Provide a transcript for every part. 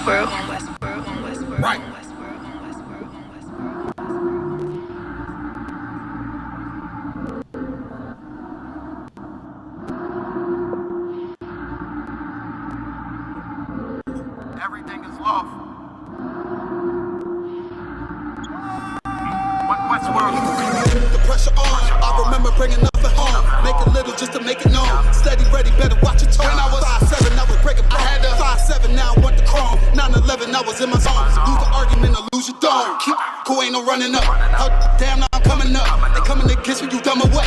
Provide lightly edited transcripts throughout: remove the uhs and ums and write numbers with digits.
Right. Everything is love. The pressure on. I remember bringing up at home. Make it little just to make it known. Steady, ready, better watch your tone. When I was 5'7", I was breaking. I had a 5'7", now I want the chrome. 9/11, I was in my zone. Lose the argument or lose your dome. Keep cool, ain't no running up. Oh, damn, now I'm coming up. They coming to kiss me, you dumb or what?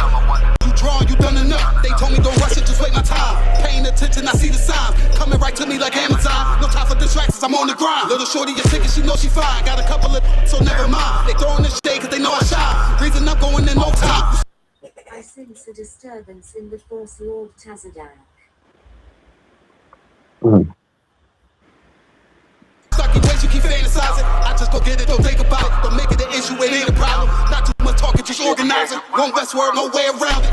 You drawing, you done enough. They told me don't rush it, just wait my time. Paying attention, I see the signs. Coming right to me like Amazon. No time for distractions, I'm on the grind. Little shorty, your ticket, she know she fine. Got a couple of so never mind. They throwing this shade cause they know I shine. Reason I'm going in no time. I sense a disturbance in the Force, Lord Tazadak. Sucky ways you keep fantasizing. I just go get it, don't think about it. Don't make it an issue, it ain't a problem. Not too much talking, just organizing. One Westward, no way around it.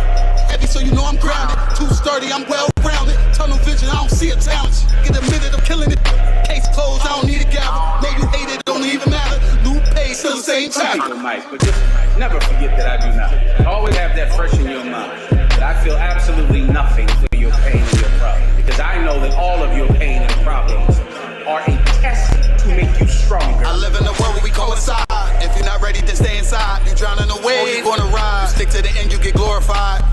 Heavy, so you know I'm grounded. Too sturdy, I'm well rounded. Tunnel vision, I don't see a challenge. Get a minute, I'm killing it. Case closed, I don't need a gavel. Know you hate it, don't even matter. New page, still the same time. Mike, but just never forget that I do not. Always have that fresh in your mind. That I feel absolutely nothing for your pain and your problem. Because I know that all of your pain and problems are a test to make you stronger. I live in a world where we coincide. If you're not ready to stay inside, you drowning away, you gonna ride. You stick to the end, you get glorified.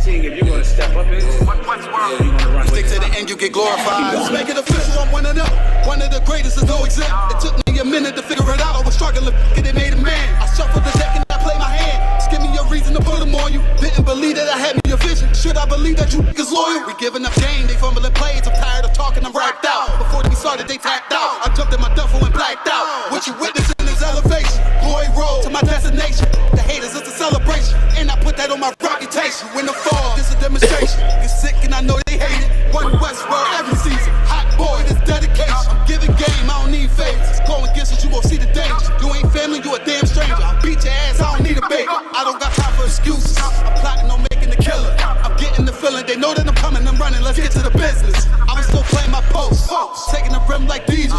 Seeing if you're gonna step up in what's world, you're gonna run. Stick to the end, you get glorified. Let's make it official, I'm one of them. One of the greatest, is no exempt. It took me a minute to figure it out. I was struggling, get it made a man. I shuffled the deck and I play my hand. Just give me a reason to put them on you. Didn't believe that I had me a vision. Should I believe that you niggas loyal? We giving up game, they fumbling plays. I'm tired of talking, I'm racked out. Before we started, they tapped out. I jumped in my duffel and blacked out. What you witnessing is elevation. Glory road to my destination. The haters, it's a celebration. And I put that on my reputation. When the fall, this is a demonstration. You're sick and I know they hate it. One Westworld every season. Hot boy, this dedication. I'm giving game, I don't need favors. Go against it, you won't see the danger. You ain't family, you a damn stranger. I'll beat your ass, I don't need a baby. I don't got time for excuses. I'm plotting on making the killer. I'm getting the feeling, they know that I'm coming, I'm running. Let's get to the business. I'm still playing my post. Taking the rim like DJ.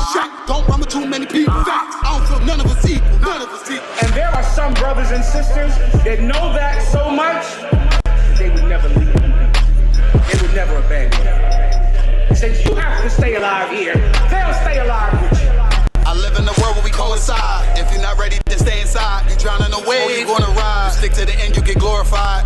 Don't run with too many people. I don't feel none of us equal. None of us equal. And there are some brothers and sisters that know that so much, they would never leave. They would never abandon you. Since you have to stay alive here, they'll stay alive with you. I live in a world where we coincide. If you're not ready to stay inside, you drowning away, you gonna ride. You stick to the end, you get glorified.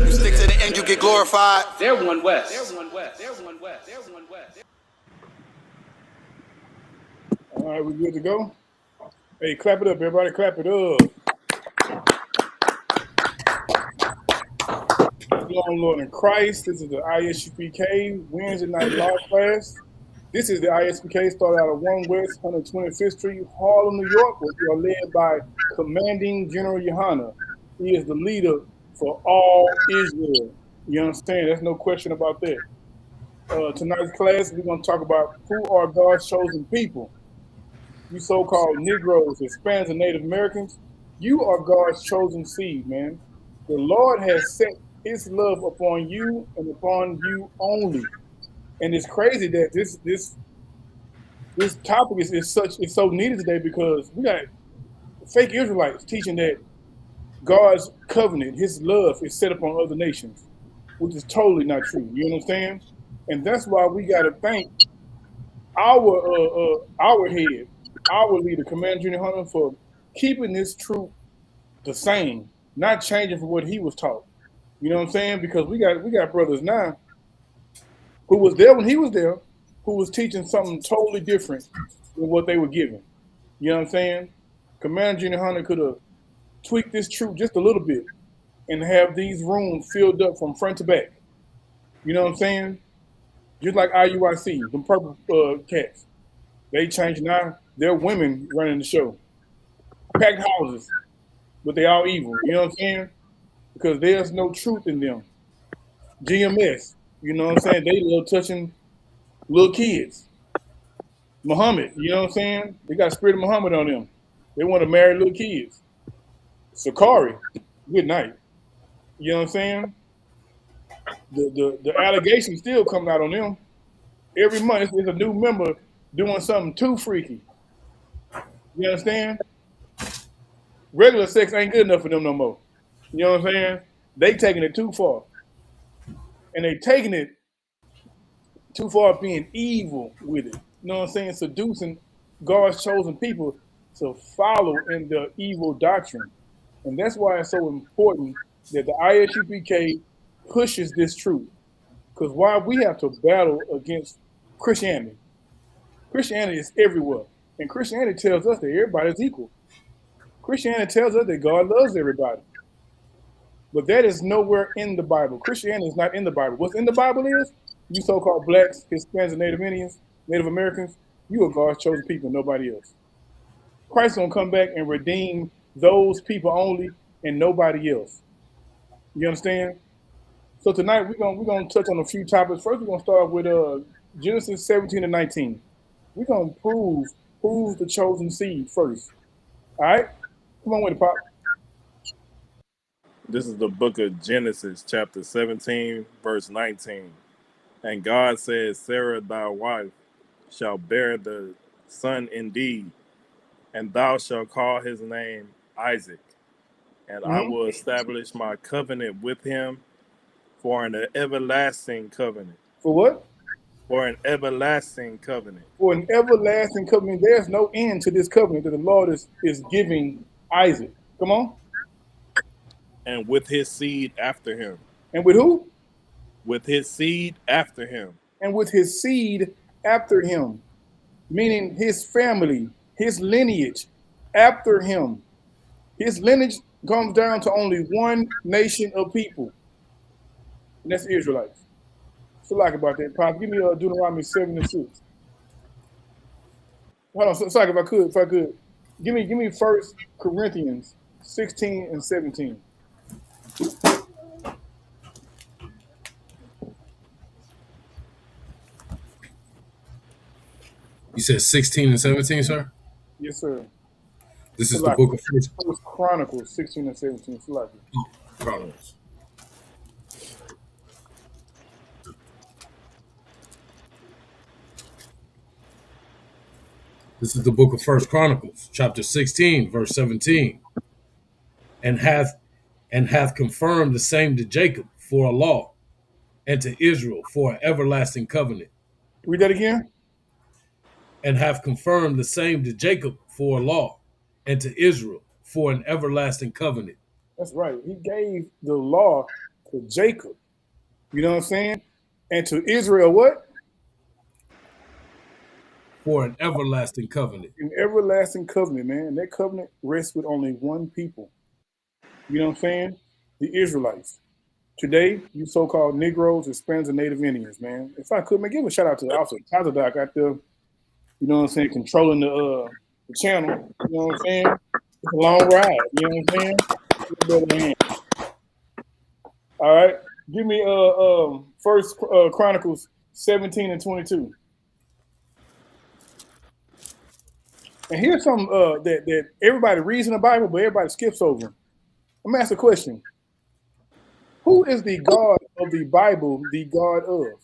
You stick to the end, you get glorified. They're one West. They're one West. They're one West. They're one West. All right, we good to go? Hey, clap it up, everybody. Clap it up. Lord in Christ. This is the I.S.U.P.K. Wednesday night law class. This is the I.S.U.P.K. started out of 1 West 125th Street, Harlem, New York, where we are led by Commanding General YAHANNA. He is the leader for all Israel. You understand? There's no question about that. Tonight's class, we're going to talk about who are God's chosen people. You so-called Negroes, Hispanics, and Native Americans, you are God's chosen seed, man. The Lord has set His love upon you and upon you only. And it's crazy that this topic is so needed today, because we got fake Israelites teaching that God's covenant, His love, is set upon other nations, which is totally not true. You understand? And that's why we got to thank our head, our leader, Commander Junior Hunter, for keeping this truth the same, not changing from what he was taught. You know what I'm saying? Because we got brothers now who was there when he was there, who was teaching something totally different than what they were giving. You know what I'm saying? Commander Junior Hunter could have tweaked this truth just a little bit and have these rooms filled up from front to back. You know what I'm saying? Just like IUIC, them purple cats. They changed now. They're women running the show. Packed houses, but they all evil. You know what I'm saying? Because there's no truth in them. GMS, you know what I'm saying? They love touching little kids. Muhammad, you know what I'm saying? They got spirit of Muhammad on them. They want to marry little kids. Sakari, good night. You know what I'm saying? the allegations still coming out on them. Every month there's a new member doing something too freaky. You understand? Regular sex ain't good enough for them no more. You know what I'm saying? They taking it too far. And they taking it too far being evil with it. You know what I'm saying? Seducing God's chosen people to follow in the evil doctrine. And that's why it's so important that the I.S.U.P.K pushes this truth. Because why we have to battle against Christianity. Christianity is everywhere. And Christianity tells us that everybody is equal. Christianity tells us that God loves everybody. But that is nowhere in the Bible. Christianity is not in the Bible. What's in the Bible is you so-called blacks, Hispanics, and Native Indians, Native Americans, you are God's chosen people, nobody else. Christ's gonna come back and redeem those people only and nobody else. You understand? So tonight we're gonna touch on a few topics. First, we're gonna start with Genesis 17 and 19. We're gonna prove who's the chosen seed first. All right? Come on with it, Pop. This is the book of Genesis, chapter 17, verse 19. And God said, Sarah thy wife shall bear the son indeed, and thou shalt call his name Isaac. And I will establish my covenant with him for an everlasting covenant. For what? For an everlasting covenant. For an everlasting covenant. There's no end to this covenant that the Lord is giving Isaac. Come on. And with his seed after him. And with who? With his seed after him. And with his seed after him. Meaning his family, his lineage after him. His lineage comes down to only one nation of people. And that's the Israelites. So like about that, Pop. Give me Deuteronomy 7 and 6. Hold on, sorry, if I could. Give me 1 Corinthians 16 and 17. You said 16 and 17, sir? Yes, sir. This is the book of First Chronicles 16 and 17. Chronicles. This is the book of First Chronicles, chapter 16, verse 17. And hath confirmed the same to Jacob for a law, and to Israel for an everlasting covenant. Read that again. And hath confirmed the same to Jacob for a law, and to Israel for an everlasting covenant. That's right. He gave the law to Jacob. You know what I'm saying? And to Israel, what? For an everlasting covenant. An everlasting covenant, man. And that covenant rests with only one people. You know what I'm saying? The Israelites. Today, you so-called Negroes, Hispanics, and Native Indians, man. If I could, man, give a shout out to Officer Tazadak out there. You know what I'm saying? Controlling the channel. You know what I'm saying? It's a long ride. You know what I'm saying? All right. Give me First Chronicles 17 and 22. And here's something that everybody reads in the Bible, but everybody skips over. I'm gonna ask a question. Who is the God of the Bible the God of?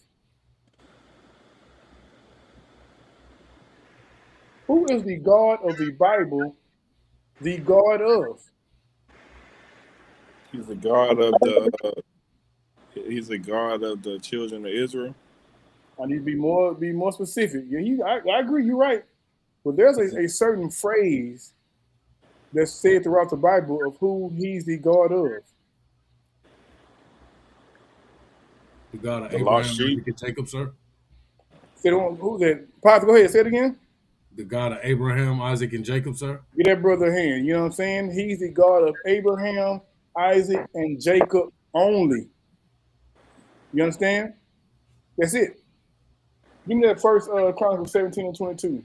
Who is the God of the Bible the God of? He's the God of the he's the God of the children of Israel. I need to be more specific. Yeah, I agree, you're right. But there's a certain phrase that's said throughout the Bible of who he's the God of. The God of The Abraham, lost sheep. Isaac, and Jacob, sir? Who's that? Pop, go ahead, say it again. The God of Abraham, Isaac, and Jacob, sir? Give that brother a hand. You know what I'm saying? He's the God of Abraham, Isaac, and Jacob only. You understand? That's it. Give me that First Chronicles 17 and 22.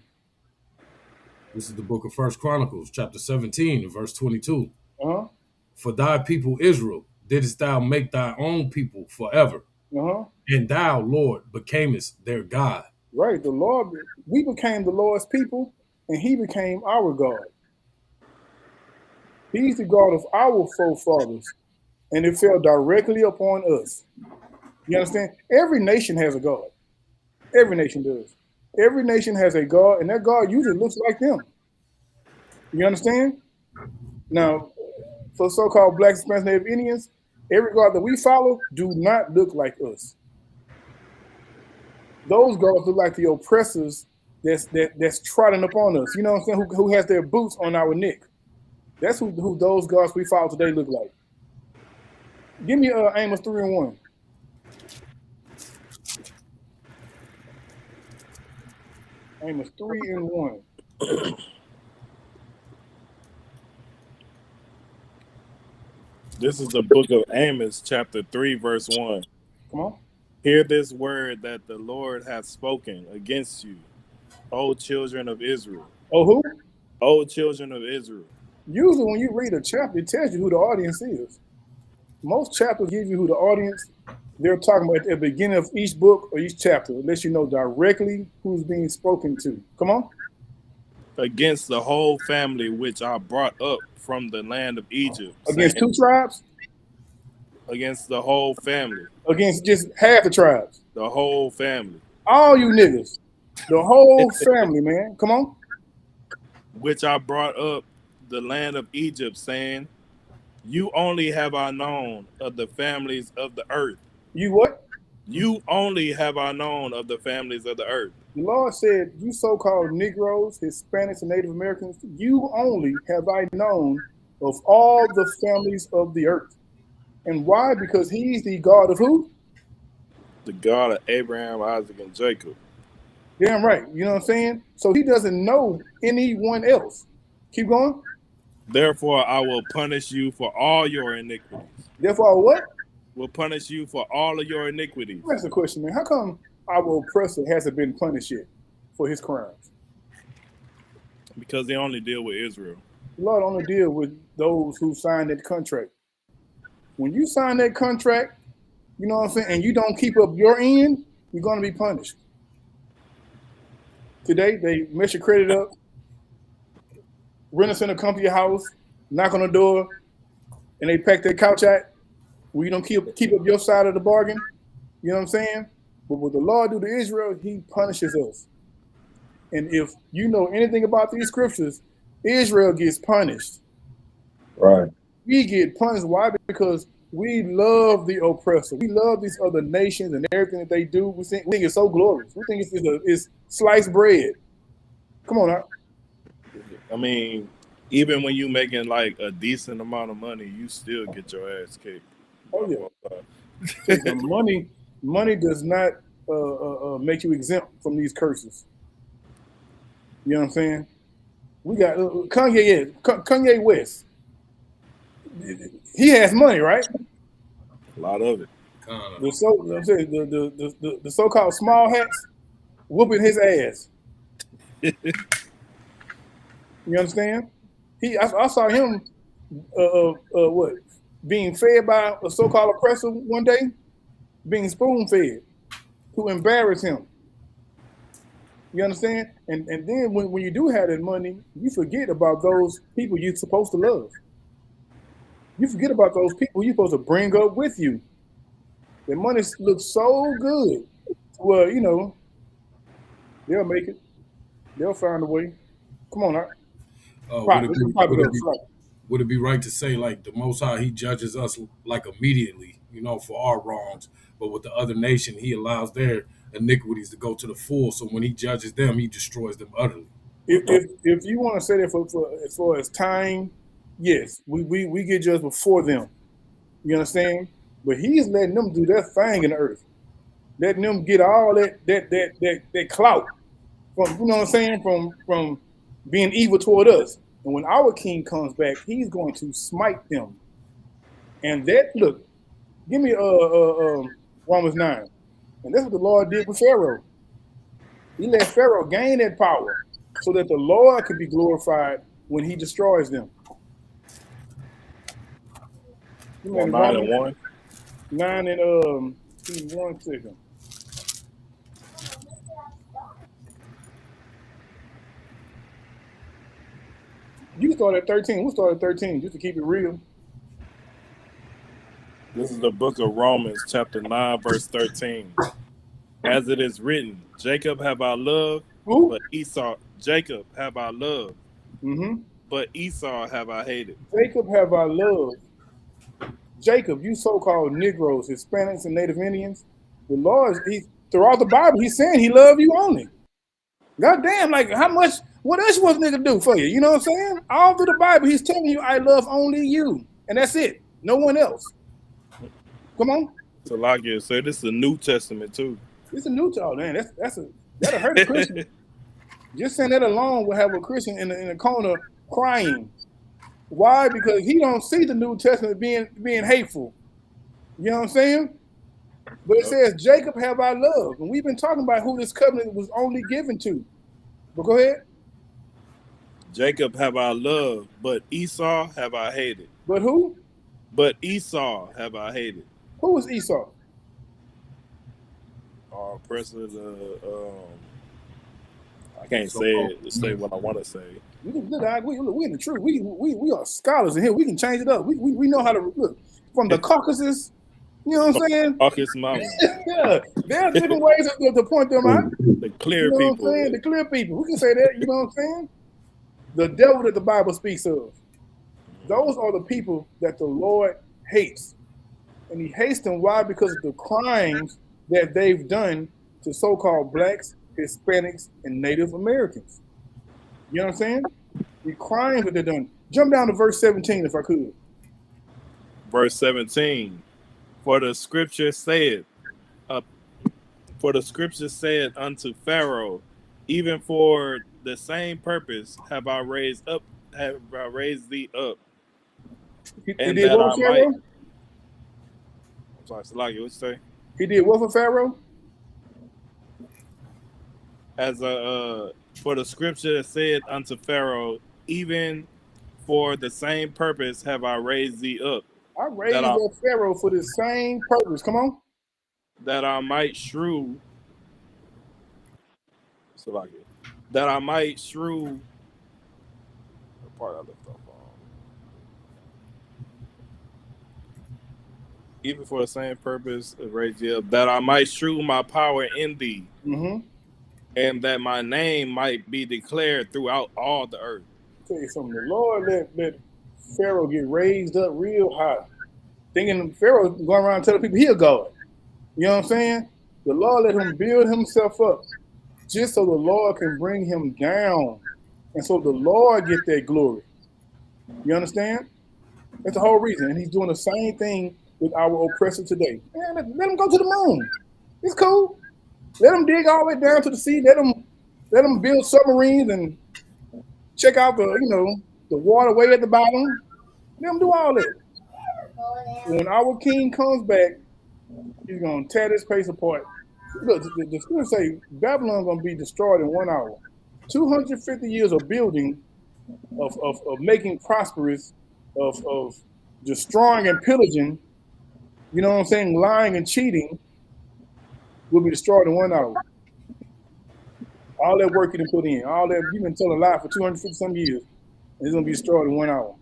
This is the book of First Chronicles, chapter 17, and verse 22. Uh-huh. For thy people Israel didst thou make thy own people forever. Uh-huh. And thou, Lord, becamest their God. Right. The Lord, we became the Lord's people, and he became our God. He's the God of our forefathers, and it fell directly upon us. You understand? Every nation has a God. Every nation does. Every nation has a God, and that God usually looks like them. You understand? Now, for so-called Blacks, Hispanics, Native Indians, every God that we follow do not look like us. Those gods look like the oppressors that's trotting upon us. You know what I'm saying? Who has their boots on our neck. That's who those gods we follow today look like. Give me Amos 3:1. Amos 3:1. This is the book of Amos, chapter 3, verse 1. Come on. Hear this word that the Lord hath spoken against you, O children of Israel. Oh, who? O children of Israel. Usually when you read a chapter, it tells you who the audience is. Most chapters give you who the audience they're talking about at the beginning of each book or each chapter. It lets you know directly who's being spoken to. Come on. Against the whole family which I brought up from the land of Egypt. Against saying, 2 tribes? Against the whole family. Against just half the tribes? The whole family. All you niggas. The whole family, man. Come on. Which I brought up the land of Egypt, saying, you only have I known of the families of the earth. You what? You only have I known of the families of the earth. The Lord said, you so-called Negroes, Hispanics, and Native Americans, you only have I known of all the families of the earth. And why? Because he's the God of who? The God of Abraham, Isaac, and Jacob. Damn right. You know what I'm saying? So he doesn't know anyone else. Keep going. Therefore, I will punish you for all your iniquities. Therefore, what? Will punish you for all of your iniquities. That's the question, man. How come our oppressor hasn't been punished yet for his crimes? Because they only deal with Israel. The Lord only deal with those who signed that contract. When you sign that contract, you know what I'm saying, and you don't keep up your end, you're going to be punished. Today, they mess your credit up, rent us in a company house, knock on the door, and they pack their couch out where you don't keep up your side of the bargain. You know what I'm saying? But what the Lord do to Israel, he punishes us. And if you know anything about these scriptures, Israel gets punished. Right. We get punished. Why? Because we love the oppressor. We love these other nations and everything that they do. We think it's so glorious. We think it's sliced bread. Come on now. I mean, even when you making like a decent amount of money, you still get your ass kicked. Oh yeah. money does not make you exempt from these curses. You know what I'm saying? We got Kanye West. He has money, right? A lot of it. The so-called small hats whooping his ass. You understand? I saw him being fed by a so-called oppressor one day, being spoon-fed to embarrass him. You understand? And then when you do have that money, you forget about those people you're supposed to love. You forget about those people you're supposed to bring up with you. Their money looks so good. Well, you know, they'll make it. They'll find a way. Come on, would it be right to say like the Most High, he judges us like immediately, you know, for our wrongs, but with the other nation, he allows their iniquities to go to the full. So when he judges them, he destroys them utterly. If you want to say that for as far as time, yes, we get judged before them. You understand? But he's letting them do their thing in the earth, letting them get all that clout from, you know what I'm saying, from being evil toward us. And when our king comes back, he's going to smite them. And look, give me Romans 9. And that's what the Lord did with Pharaoh. He let Pharaoh gain that power so that the Lord could be glorified when he destroys them. 9:1. 9 and 1 second. You can start at 13. We'll start at 13 just to keep it real. This is the book of Romans, chapter 9, verse 13. As it is written, Jacob have I loved, Who? but Jacob have I loved, Mm-hmm. but Esau have I hated. Jacob have I loved. Jacob, you so-called Negroes, Hispanics, and Native Indians, the Lord, he throughout the Bible, he's saying he loved you only. God damn, like how much, what else was nigga do for you? You know what I'm saying? All through the Bible, he's telling you, I love only you. And that's it. No one else. Come on. So like you said, this is the New Testament too. It's a new child, man. That'll hurt a Christian. Just saying that alone will have a Christian in the corner crying. Why? Because he don't see the New Testament being hateful. You know what I'm saying? But it says, Jacob have I loved. And we've been talking about who this covenant was only given to. But go ahead. Jacob have I loved, but Esau have I hated. But who? But Esau have I hated. Who was Esau? President, I can't say what I want to say. We in the truth. We are scholars in here. We can change it up. We know how to look from the Caucasus. You know what I'm saying? Caucasus Mountain. Yeah, there are different ways to point them out. The clear you know people. What I'm saying? The clear people. We can say that. You know what I'm saying? The devil that the Bible speaks of. Those are the people that the Lord hates, and He hates them. Why? Because of the crimes that they've done to so-called blacks, Hispanics, and Native Americans. You know what I'm saying? The crimes that they've done. Jump down to verse 17 if I could. Verse 17. For the scripture said unto Pharaoh, even for the same purpose have I raised thee up. He did what for Pharaoh? I'm sorry, Salaki, what you say? He did what for Pharaoh? For the scripture said unto Pharaoh, even for the same purpose have I raised thee up. I raised up Pharaoh for the same purpose. Come on. That I might shrew. Salaki. That I might shrew. The part I left off on. Even for the same purpose, raise thee up, that I might shrew my power in thee, and that my name might be declared throughout all the earth. I'll tell you something. The Lord let Pharaoh get raised up real high, thinking Pharaoh going around telling people he a God. You know what I'm saying? The Lord let him build himself up, just so the Lord can bring him down, and so the Lord get that glory. You understand? That's the whole reason. And He's doing the same thing with our oppressor today. Man, let him go to the moon. It's cool. Let him dig all the way down to the sea. Let him build submarines and check out the waterway at the bottom. Let him do all that. When our king comes back, he's gonna tear this place apart. Look, the scriptures say Babylon's gonna be destroyed in 1 hour. 250 years of building, of making prosperous, of destroying and pillaging. You know what I'm saying? Lying and cheating will be destroyed in 1 hour. All that work you done put in, all that you've been telling a lie for 250 some years, and it's gonna be destroyed in 1 hour.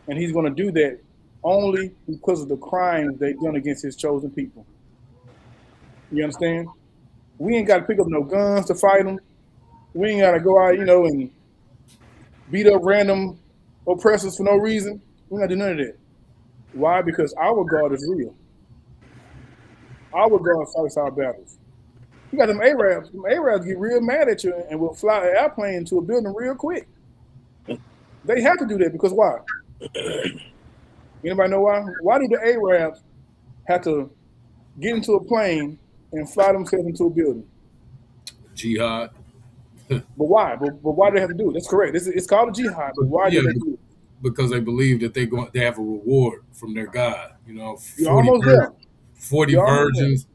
And He's gonna do that only because of the crimes they've done against His chosen people. You understand? We ain't got to pick up no guns to fight them. We ain't got to go out, and beat up random oppressors for no reason. We ain't got to do none of that. Why? Because our God is real. Our God fights our battles. You got them Arabs. Them Arabs get real mad at you and will fly an airplane into a building real quick. They have to do that because why? Anybody know why? Why do the Arabs have to get into a plane and fly themselves into a building? Jihad. But why? But why do they have to do it? That's correct. It's called a jihad. But why do they do it? Because they believe that they have a reward from their God. 40 virgins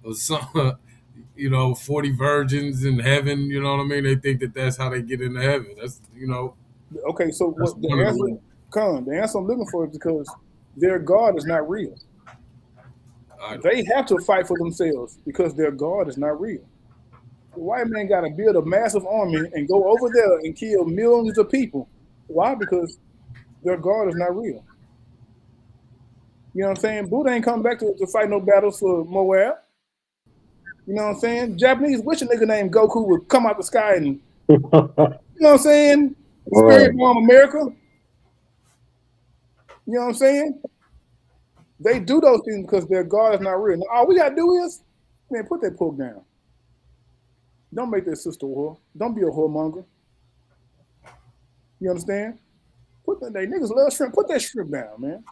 or some, 40 virgins in heaven. You know what I mean? They think that that's how they get into heaven. That's Okay, so what the answer I'm looking for is because their God is not real. They have to fight for themselves because their God is not real. The white man got to build a massive army and go over there and kill millions of people. Why? Because their God is not real. You You know what I'm saying? Buddha ain't coming back to fight no battles for Moab. You know what I'm saying? Japanese wish a nigga named Goku would come out the sky and, you know what I'm saying? Spirit bomb America. You know what I'm saying? They do those things because their God is not real. Now, all we got to do is, man, put that pork down. Don't make that sister a whore. Don't be a whoremonger. You understand? Put that, they niggas love shrimp. Put that shrimp down, man.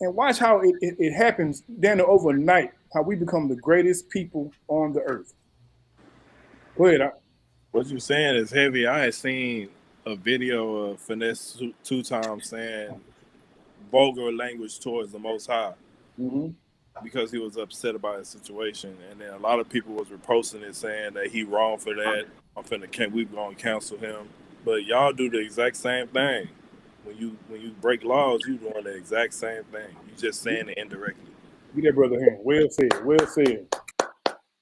And watch how it happens then overnight, how we become the greatest people on the earth. Go ahead. What you're saying is heavy. I had seen a video of Finesse two times saying vulgar language towards the Most High because he was upset about his situation, and then a lot of people was reposting it saying that he wrong for that. We gonna cancel him, but y'all do the exact same thing. When you break laws, you doing the exact same thing. You just saying it indirectly. Get that brother hand. Well said. Well said.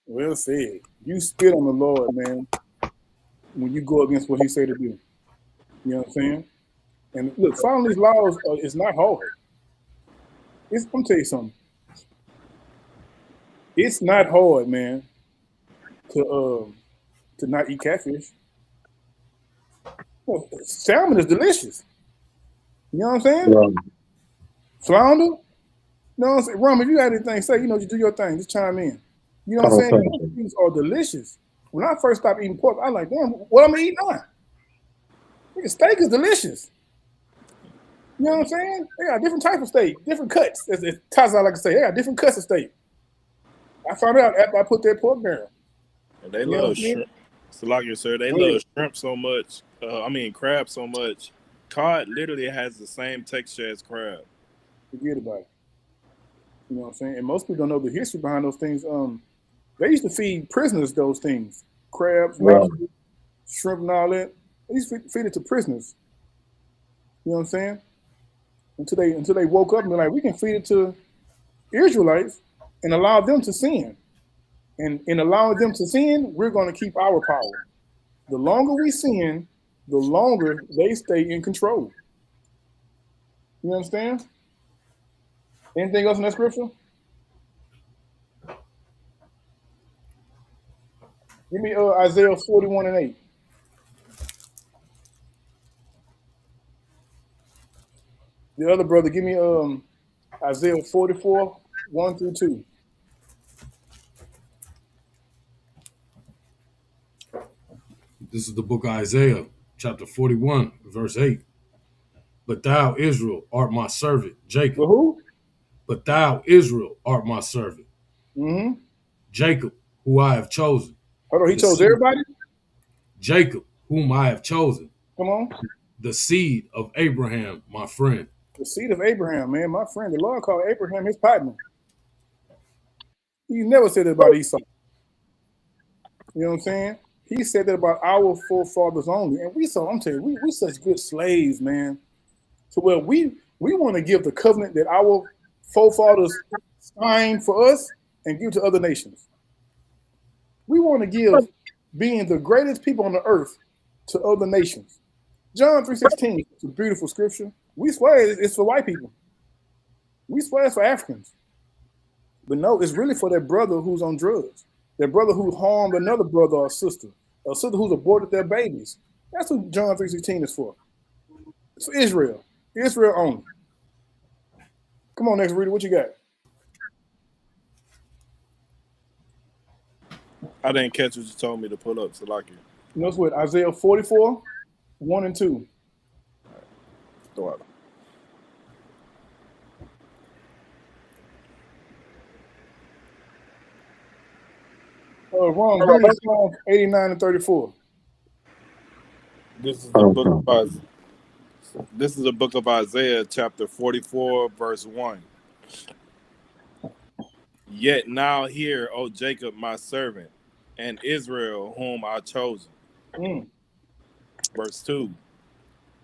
Well said. You spit on the Lord, man, when you go against what he said to do. You know what I'm saying? And look, following these laws is not hard. I'm gonna tell you something. It's not hard, man, to not eat catfish. Well, salmon is delicious. You know what I'm saying? Yeah. Flounder. You know what I'm saying? Rum, if you got anything to say, you know, you do your thing. Just chime in. You know what I'm saying? Those things are delicious. When I first stopped eating pork, I was like, damn, what I'm gonna eat now? Steak is delicious. You know what I'm saying? They got different types of steak, different cuts. As Taza like to say, they got different cuts of steak. I found out after I put that pork down. And they love shrimp. Salaki, sir, they love shrimp so much. Crab so much. Cod literally has the same texture as crab. Forget about it. You know what I'm saying? And most people don't know the history behind those things. They used to feed prisoners those things. Crabs, lobster, shrimp, and all that. They used to feed it to prisoners. You know what I'm saying? Until they woke up and were like, we can feed it to Israelites and allow them to sin. And in allowing them to sin, we're going to keep our power. The longer we sin, the longer they stay in control. You understand? Anything else in that scripture? Give me Isaiah 41:8. The other brother, give me Isaiah 44:1-2. This is the book of Isaiah, chapter 41, verse 8. But thou, Israel, art my servant, Jacob. But who? But thou, Israel, art my servant. Jacob, who I have chosen. Hold on, he chose everybody? Jacob, whom I have chosen. Come on. The seed of Abraham, my friend. The seed of Abraham, man, my friend. The Lord called Abraham his partner. He never said that about Esau. You know what I'm saying? He said that about our forefathers only. And I'm telling you, we such good slaves, man. So we want to give the covenant that our forefathers signed for us and give to other nations. We want to give being the greatest people on the earth to other nations. John 3:16 is a beautiful scripture. We swear it's for white people. We swear it's for Africans. But no, it's really for that brother who's on drugs. That brother who harmed another brother or sister who's aborted their babies. That's what John 3:16 is for. It's for Israel. Israel only. Come on, next reader, what you got? I didn't catch what you told me to pull up, Salaki. You know what? Isaiah 44:1-2. Throw out. Wrong. Psalm 89-34. This is the book of Isaiah. This is the book of Isaiah, chapter 44, verse 1. Yet now hear, O Jacob, my servant, and Israel, whom I chosen. Verse 2.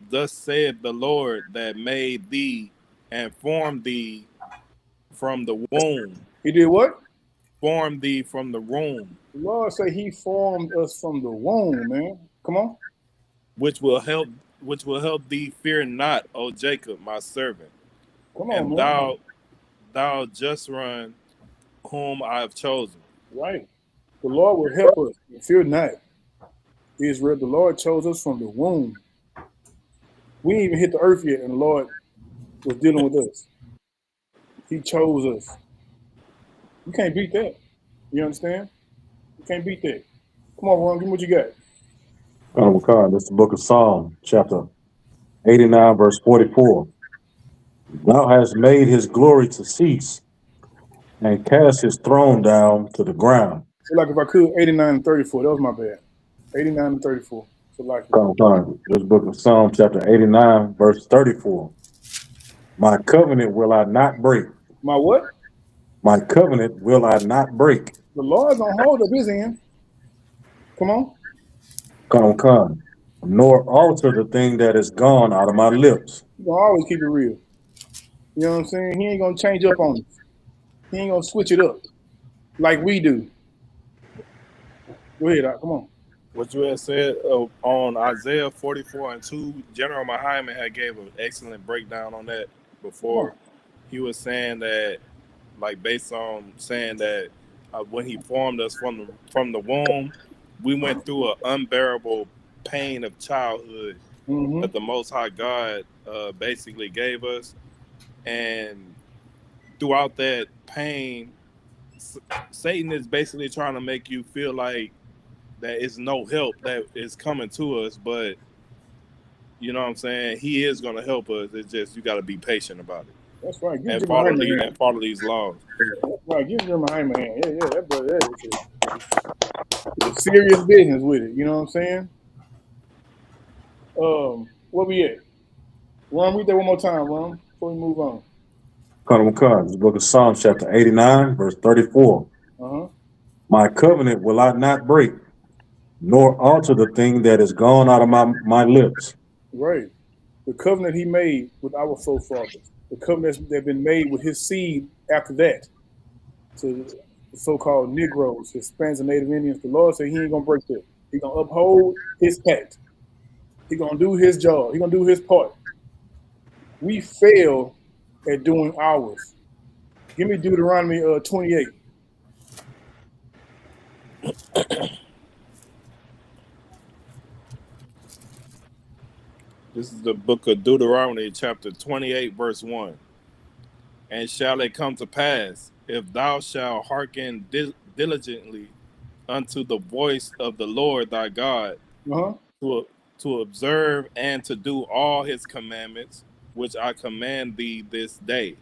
Thus saith the Lord that made thee and formed thee from the womb. He did what? Formed thee from the womb. The Lord say he formed us from the womb, man. Come on. Which will help thee fear not, O Jacob, my servant. Come on, man. thou just run whom I have chosen. Right. The Lord will help us. Fear not, Israel. The Lord chose us from the womb. We didn't even hit the earth yet, and the Lord was dealing with us. He chose us. You can't beat that. You understand? You can't beat that. Come on, Ron, give me what you got. This is the book of Psalm, chapter 89, verse 44. Thou hast made his glory to cease and cast his throne down to the ground. So like if I could, 89 and 34. That was my bad. 89 and 34. So like This book of Psalm, chapter 89, verse 34. My covenant will I not break. my what? My covenant will I not break. The Lord's on hold of his end. Come on. Come. Nor alter the thing that is gone out of my lips. He's gonna always keep it real. You know what I'm saying? He ain't gonna change up on us. He ain't gonna switch it up like we do. Go ahead, Doc. Come on. What you had said on Isaiah 44 and 2, General Muhammad had gave an excellent breakdown on that before. He was saying that, like, based on saying that when he formed us from the womb, we went through an unbearable pain of childhood that the Most High God basically gave us. And throughout that pain, Satan is basically trying to make you feel like that is no help that is coming to us, but you know what I'm saying? He is going to help us. It's just you got to be patient about it. That's right. Give And follow these laws. That's right. Give him a hand. Yeah. That brother, that is serious business with it. You know what I'm saying? Where we at? Ron, read that one more time, Ron, before we move on. This is the book of Psalm, chapter 89, verse 34. My covenant will I not break, nor alter the thing that is gone out of my lips. Right. The covenant he made with our forefathers, the covenants that have been made with his seed after that, to the so-called Negroes, Hispanics, and Native Indians, the Lord said he ain't gonna break that. He gonna uphold his pact. He gonna do his job. He gonna do his part. We fail at doing ours. Give me Deuteronomy 28. This is the book of Deuteronomy, chapter 28, verse 1. And shall it come to pass, if thou shalt hearken diligently unto the voice of the Lord thy God, to observe and to do all his commandments, which I command thee this day,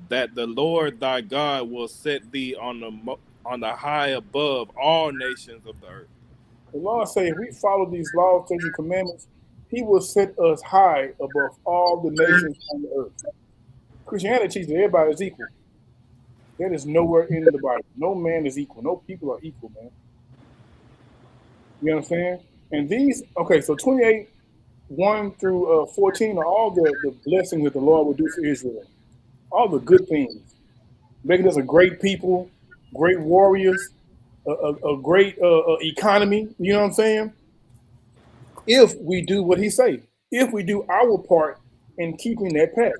that the Lord thy God will set thee on the high above all nations of the earth. The Lord said, if we follow these laws, statutes, and commandments, he will set us high above all the nations on the earth. Christianity teaches that everybody is equal. That is nowhere in the Bible. No man is equal. No people are equal, man. You know what I'm saying? And these, okay, so 28, 1 through 14 are all the blessings that the Lord will do for Israel. All the good things. Making us a great people, great warriors, a great economy. You know what I'm saying? If we do what he say. If we do our part in keeping that pact.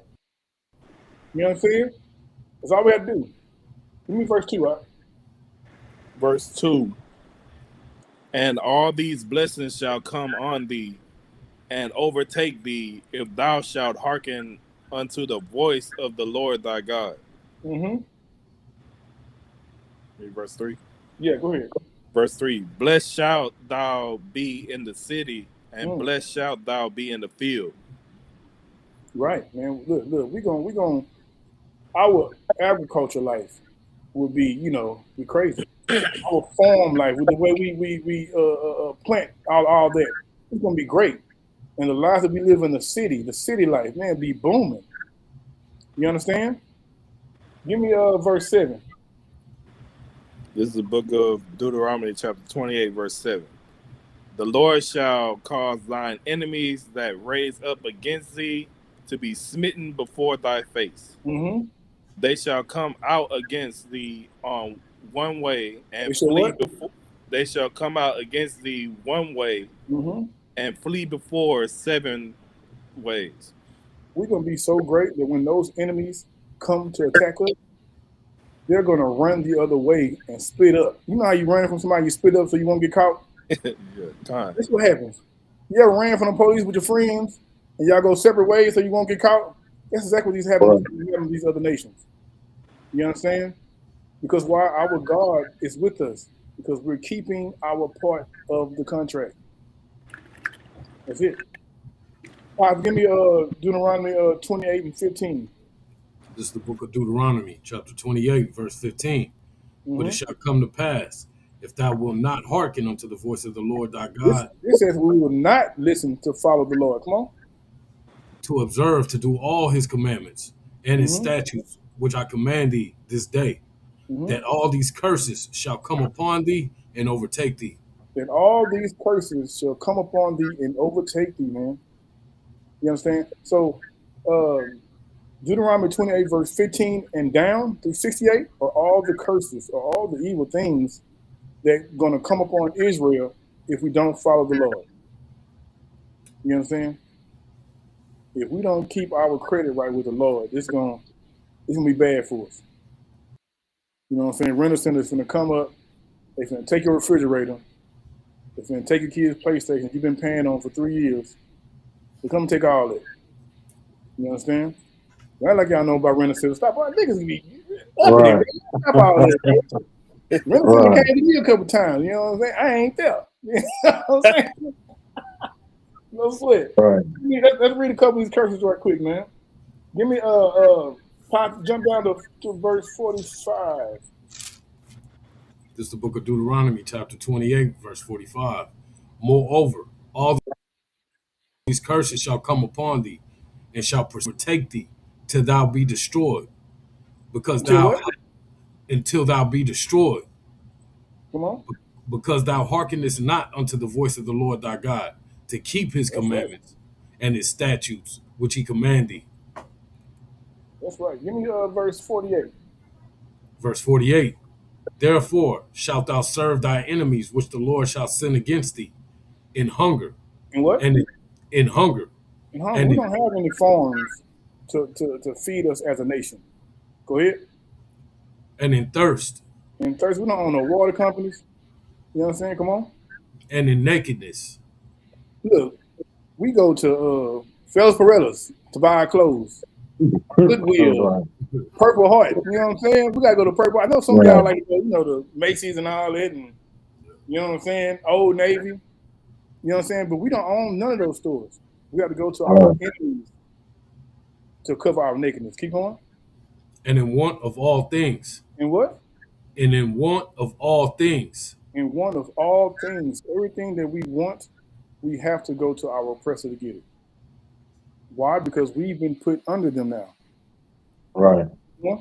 You know what I'm saying? That's all we have to do. Give me verse 2, right? Verse 2. And all these blessings shall come on thee and overtake thee if thou shalt hearken unto the voice of the Lord thy God. Mm-hmm. Verse 3. Yeah, go ahead. Verse 3. Blessed shalt thou be in the city, and blessed shalt thou be in the field. Right, man. Look, we gonna our agriculture life will be, be crazy. Our farm life, with the way we plant all that, it's gonna be great. And the lives that we live in the city life, man, be booming. You understand? Give me verse 7. This is the book of Deuteronomy, chapter 28, verse 7. The Lord shall cause thine enemies that raise up against thee to be smitten before thy face. Mm-hmm. They shall come out against thee on one way and flee before. They shall come out against thee one way and flee before 7 ways. We're gonna be so great that when those enemies come to attack us, they're going to run the other way and split up. You know how you run from somebody, you split up so you won't get caught? Yeah, time. That's what happens. You ever ran from the police with your friends and y'all go separate ways so you won't get caught? That's exactly what happens in these other nations. You understand? Because why? Our God is with us because we're keeping our part of the contract. That's it. Give me Deuteronomy 28 and 15. This is the book of Deuteronomy, chapter 28, verse 15. But it shall come to pass, if thou wilt not hearken unto the voice of the Lord thy God, This says we will not listen to follow the Lord. Come on. to observe to do all his commandments and his statutes, which I command thee this day, that all these curses shall come upon thee and overtake thee. That all these curses shall come upon thee and overtake thee, man. You understand? So, Deuteronomy 28, verse 15 and down through 68 are all the curses or all the evil things that are going to come upon Israel if we don't follow the Lord. You understand? If we don't keep our credit right with the Lord, it's gonna be bad for us. You know what I'm saying? Renter centers gonna come up, they're gonna take your refrigerator, they're gonna take your kid's PlayStation you've been paying on for 3 years. They come take all that. You understand? Not like y'all know about renter centers. Stop all niggas be up in it. Stop all that. Renter center came to me a couple times. You know what I'm saying? I ain't there. You know what I'm saying? No sweat. Right. Let's read a couple of these curses right quick, man. Give me jump down to verse 45. This is the book of Deuteronomy, chapter 28, verse 45. Moreover, all these curses shall come upon thee, and shall protect thee till thou be destroyed, until thou be destroyed. Come on. Because thou hearkenest not unto the voice of the Lord thy God, to keep his commandments and his statutes, which he command thee. That's right. Give me verse 48. Verse 48. Therefore shalt thou serve thy enemies, which the Lord shall send against thee, in hunger. And what? And in hunger. In hunger. We don't have any farms to feed us as a nation. Go ahead. And in thirst. In thirst, we don't own no water companies. You know what I'm saying? Come on. And in nakedness. Look, we go to Fellas Parella's to buy our clothes. Goodwill, Purple Heart. You know what I'm saying? We gotta go to Purple. I know some of y'all like the Macy's and all that, and you know what I'm saying? Old Navy. You know what I'm saying? But we don't own none of those stores. We got to go to our enemies to cover our nakedness. Keep going. And in want of all things. In what? And in want of all things. In want of all things. Everything that we want, we have to go to our oppressor to get it. Why? Because we've been put under them now. Right. Yeah.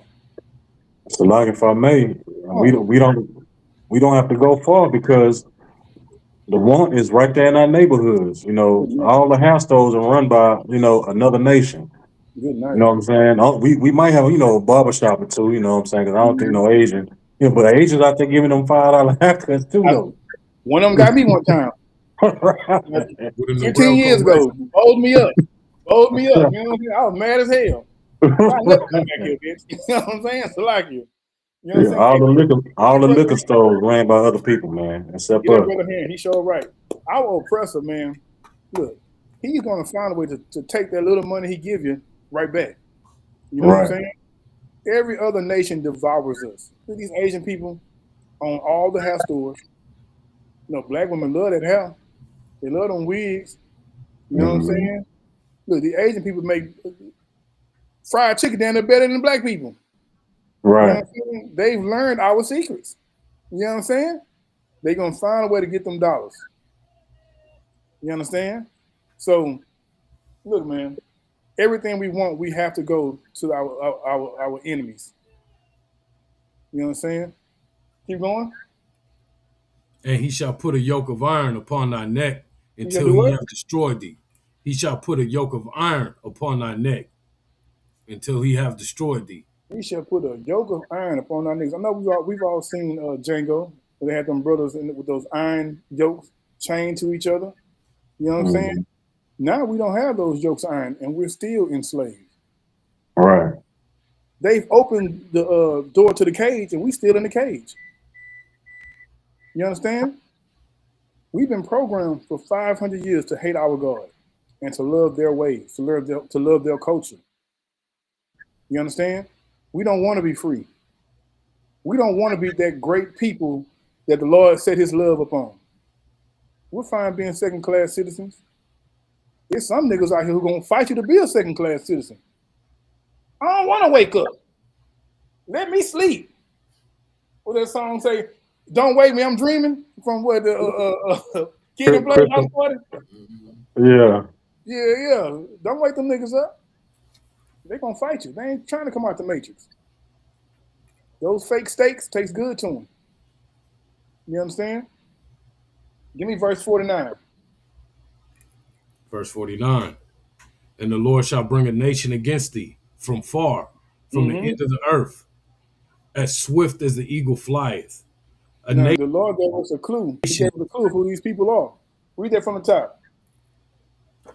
So, like, if I may, we don't have to go far because the want is right there in our neighborhoods. You know, all the house stores are run by another nation. Good night. You know what I'm saying? We might have a barbershop or two. You know what I'm saying? Because I don't think no Asian. But Asians out there giving them $5 haircuts too, though. One of them got me one time. 15 years ago, hold me up. Hold me up. You know what I'm saying? I was mad as hell. I never come back here, bitch. You know what I'm saying? So like you. You know what I'm saying? All the liquor stores ran by other people, man. Except us. He showed right. Our oppressor, man, look, he's gonna find a way to take that little money he give you right back. You know what I'm saying? Every other nation devours us. Look, these Asian people own all the hair stores. You know, black women love that hair. They love them wigs. You know what I'm saying? Look, the Asian people make fried chicken down there better than the black people. Right. You know what I'm saying? They've learned our secrets. You know what I'm saying? They're going to find a way to get them dollars. You understand? So, look, man, everything we want, we have to go to our enemies. You know what I'm saying? Keep going. And he shall put a yoke of iron upon thy neck until he have destroyed thee. He shall put a yoke of iron upon thy neck until he have destroyed thee. He shall put a yoke of iron upon our necks. I know we've all seen Django, where they had them brothers with those iron yokes chained to each other. You know what I'm saying? Now we don't have those yokes of iron, and we're still enslaved. Right. They've opened the door to the cage, and we still in the cage. You understand? We've been programmed for 500 years to hate our God and to love their ways, to love their culture. You understand? We don't want to be free. We don't want to be that great people that the Lord set his love upon. We're fine being second-class citizens. There's some niggas out here who gonna fight you to be a second-class citizen. I don't want to wake up. Let me sleep. What that song say? Don't wake me, I'm dreaming. From what the Kid and Play House Party? Yeah. Yeah. Don't wake them niggas up. They gonna fight you. They ain't trying to come out the matrix. Those fake steaks taste good to them. You understand? Give me verse 49. Verse 49. And the Lord shall bring a nation against thee from far, from the end of the earth, as swift as the eagle flieth. Now, the Lord gave us a clue. He gave us a clue of who these people are. Read that from the top.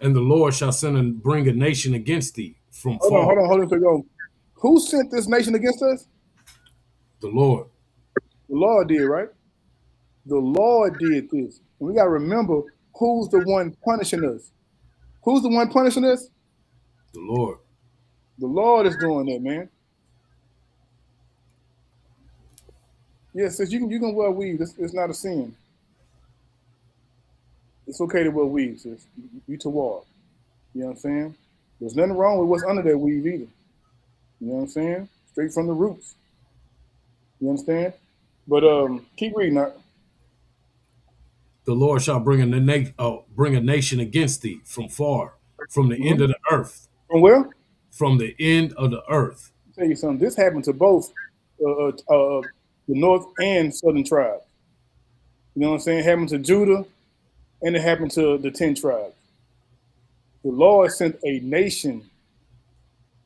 And the Lord shall send and bring a nation against thee from far. Hold on. Who sent this nation against us? The Lord. The Lord did, right? The Lord did this. And we got to remember who's the one punishing us. Who's the one punishing us? The Lord. The Lord is doing that, man. Yes, yeah, you can wear weave. It's not a sin. It's okay to wear weave, sis. You tawar. You know what I'm saying? There's nothing wrong with what's under that weave either. You know what I'm saying? Straight from the roots. You understand? But keep reading that. The Lord shall bring a nation against thee from far, from the end of the earth. From where? From the end of the earth. I'll tell you something. This happened to both the north and southern tribes. You know what I'm saying? It happened to Judah, and it happened to the 10 tribes. The Lord sent a nation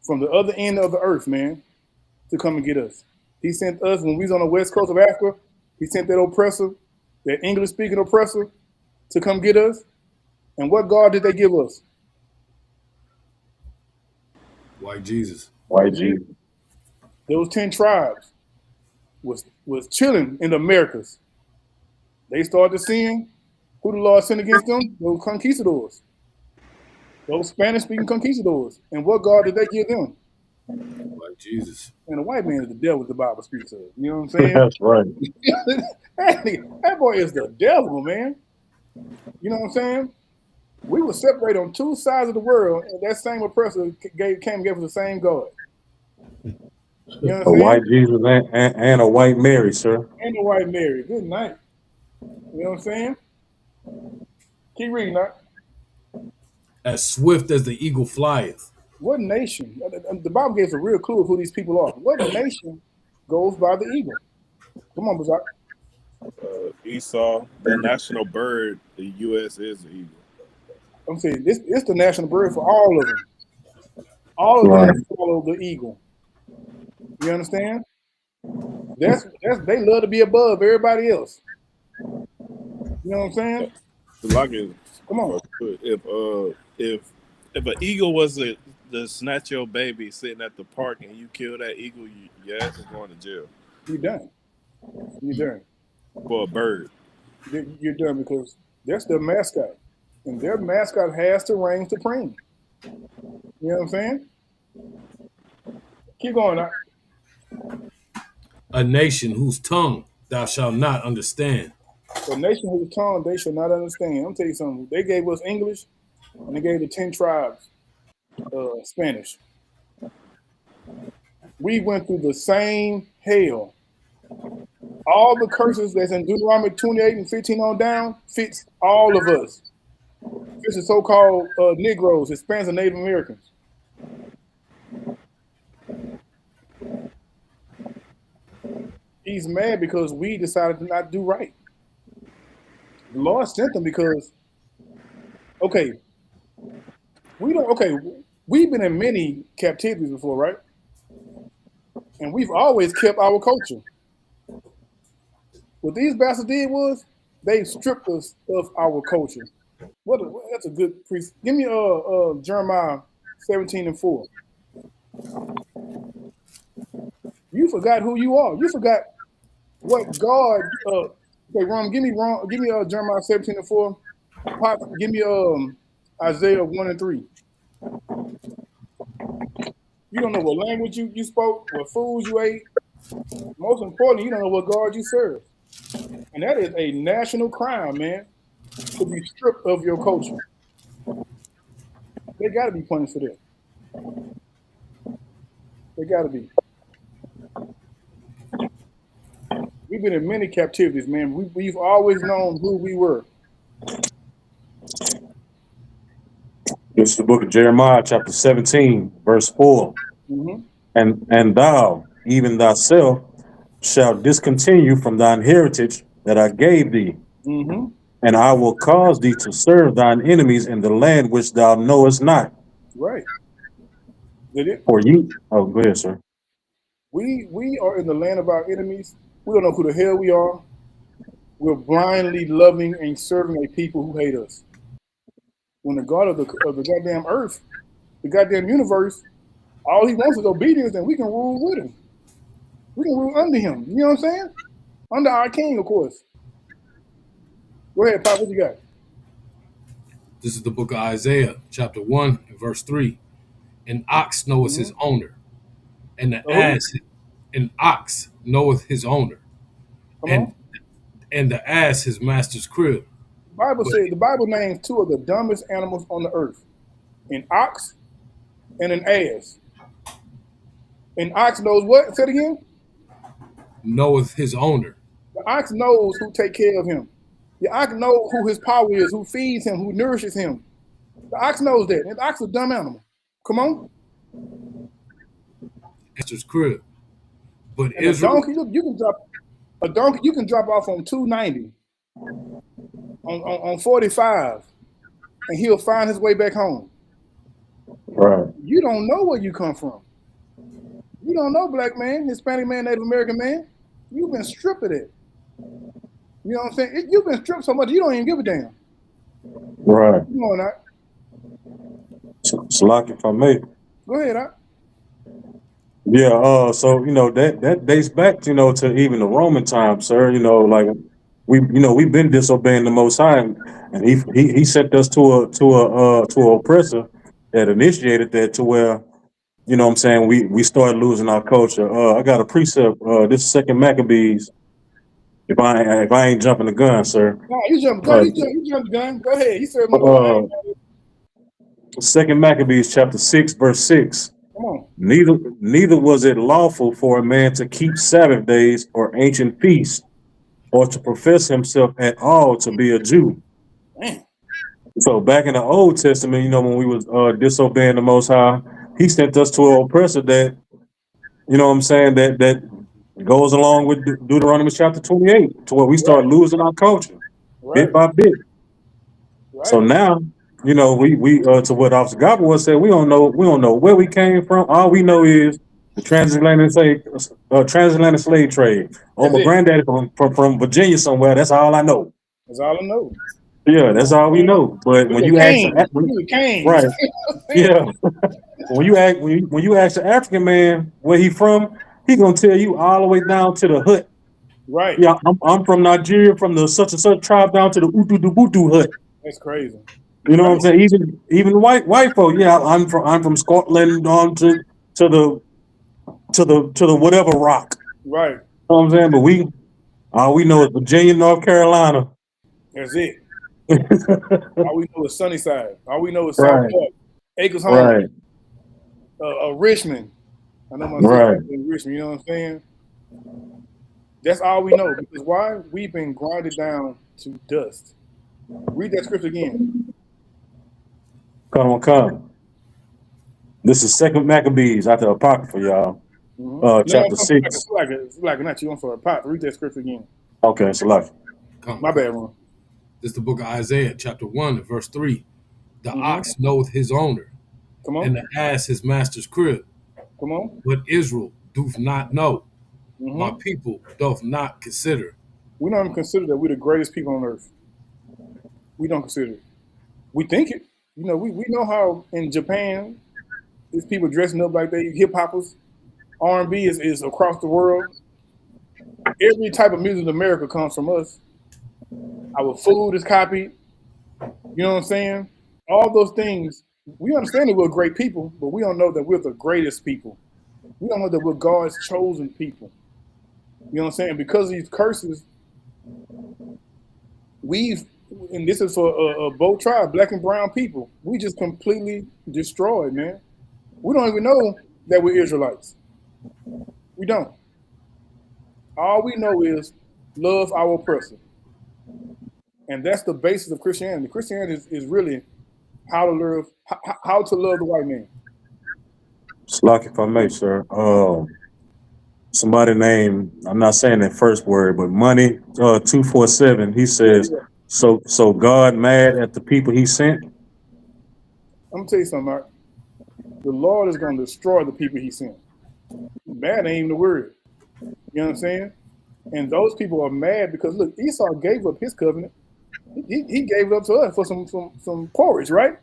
from the other end of the earth, man, to come and get us. He sent us when we was on the west coast of Africa. He sent that oppressor, that English-speaking oppressor, to come get us. And what God did they give us? White Jesus. White Jesus. Those 10 tribes was chilling in the Americas. They started seeing who the Lord sent against them, those conquistadors, those Spanish-speaking conquistadors. And what God did they give them? White Jesus. And the white man is the devil, the Bible speaks of. You know what I'm saying? That's right. that boy is the devil, man. You know what I'm saying? We were separated on two sides of the world, and that same oppressor came and gave us the same God. You know what I'm A saying? white Jesus and a white Mary, sir. And a white Mary. Good night. You know what I'm saying? Keep reading that. As swift as the eagle flieth. What nation? The Bible gives a real clue of who these people are. What nation goes by the eagle? Come on, Bazak. Esau, the national bird, the U.S. is the eagle. I'm saying it's the national bird for all of them. All of them follow the eagle. You understand? That's they love to be above everybody else. You know what I'm saying? Come on. If an eagle was to snatch your baby sitting at the park and you kill that eagle, your ass is going to jail. You're done. You're done. For a bird. You're done because that's their mascot. And their mascot has to reign supreme. You know what I'm saying? Keep going. A nation whose tongue thou shalt not understand. A nation whose tongue they shall not understand. I'm going to tell you something. They gave us English, and they gave the 10 tribes Spanish. We went through the same hell. All the curses that's in Deuteronomy 28 and 15 on down fits all of us. Fits the so-called Negroes, Hispanics, and Native Americans. He's mad because we decided to not do right. The Lord sent them because, we've been in many captivities before, right? And we've always kept our culture. What these bastards did was they stripped us of our culture. That's a good priest. Give me Jeremiah 17:4. You forgot who you are. You forgot what God. Okay, Ron, give me Jeremiah 17:4. Pop, give me Isaiah 1:3. You don't know what language you spoke, what foods you ate. Most importantly, you don't know what God you serve. And that is a national crime, man, to be stripped of your culture. They got to be punished for that. They got to be. We've been in many captivities, man. We've always known who we were. This is the book of Jeremiah, chapter 17, verse 4. Mm-hmm. And thou, even thyself, shalt discontinue from thine heritage that I gave thee, Mm-hmm. and I will cause thee to serve thine enemies in the land which thou knowest not. Right. Did it? For you, oh, go ahead, sir. We are in the land of our enemies. We don't know who the hell we are. We're blindly loving and serving a people who hate us. When the God of the goddamn earth, the goddamn universe, all he wants is obedience, and we can rule with him. We can rule under him. You know what I'm saying? Under our king, of course. Go ahead, Pop. What you got? This is the book of Isaiah, chapter 1, and verse 3. An ox knoweth his owner, and the Who? an ox knoweth his owner, Come and on. the ass his master's crib. But The Bible names two of the dumbest animals on the earth: an ox and an ass. An ox knows what? Say it again. knoweth his owner. The ox knows who take care of him. The ox knows who his power is, who feeds him, who nourishes him. The ox knows that. And the ox is a dumb animal. Come on. Master's crib. But And a Israel, donkey, you can drop off on 290 on 45, and he'll find his way back home. Right. You don't know where you come from. You don't know, black man, Hispanic man, Native American man. You've been stripped of it. You know what I'm saying? You've been stripped so much you don't even give a damn. Right. You know that. Salak, if I may. Go ahead, huh? Yeah, so that dates back, to even the Roman times, sir. Like we've been disobeying the Most High, and he sent us to an oppressor that initiated that to where, what I'm saying, we started losing our culture. I got a precept. This is Second Maccabees. If I ain't jumping the gun, sir. No, you jump. Go ahead, you jump the gun. Go ahead. You serve my Lord. Second Maccabees chapter 6, verse 6. Come on. Neither was it lawful for a man to keep Sabbath days or ancient feasts, or to profess himself at all to be a Jew. Man. So back in the Old Testament, when we was disobeying the Most High, he sent us to an oppressor that, what I'm saying, that goes along with Deuteronomy chapter 28, to where we start losing our culture bit by bit. Right. So now, we to what Officer Gobble said, we don't know where we came from. All we know is the transatlantic slave trade. Oh, my granddaddy from Virginia somewhere. That's all I know. That's all I know. Yeah, that's all we know. But when you ask, right? Yeah, when you ask an African man where he from, he gonna tell you all the way down to the hut. Right. Yeah, I'm from Nigeria, from the such and such tribe down to the Utu hut. That's crazy. You know what I'm saying? Even white folk. Yeah, I'm from Scotland on to the whatever rock. Right. You know what I'm saying? But all we know is Virginia, North Carolina. That's it. All we know is Sunnyside. All we know is South Park, Acres Home, Richmond. I know my sister in Richmond. You know what I'm saying? That's all we know. Because why? We've been grinded down to dust. Read that script again. Come. This is Second Maccabees out the Apocrypha, y'all. Mm-hmm. Chapter 6. It's like not you. I'm sorry. Pop. Read that script again. Okay, it's like. My bad, Ron. This is the book of Isaiah, chapter 1, and verse 3. The ox knoweth his owner, and the ass his master's crib. Come on. But Israel doth not know. My people doth not consider. We don't even consider that we're the greatest people on earth. We don't consider it. We think it. We know how in Japan, these people dressing up like they hip hoppers. R&B is across the world. Every type of music in America comes from us. Our food is copied. You know what I'm saying? All those things. We understand that we're great people, but we don't know that we're the greatest people. We don't know that we're God's chosen people. You know what I'm saying? Because of these curses, and this is for both tribes, black and brown people, we just completely destroyed, man. We don't even know that we're Israelites. We don't. All we know is love our oppressor. And that's the basis of Christianity. Christianity is really how to love the white man. Slack, if I may, sir. Somebody named, I'm not saying that first word, but Money 247. He says, Yeah. so God mad at the people he sent? I'm gonna tell you something, Mark. The Lord is gonna destroy the people he sent. Mad ain't even the word. You know what I'm saying? And those people are mad because look, Esau gave up his covenant. He gave it up to us for some porridge, right?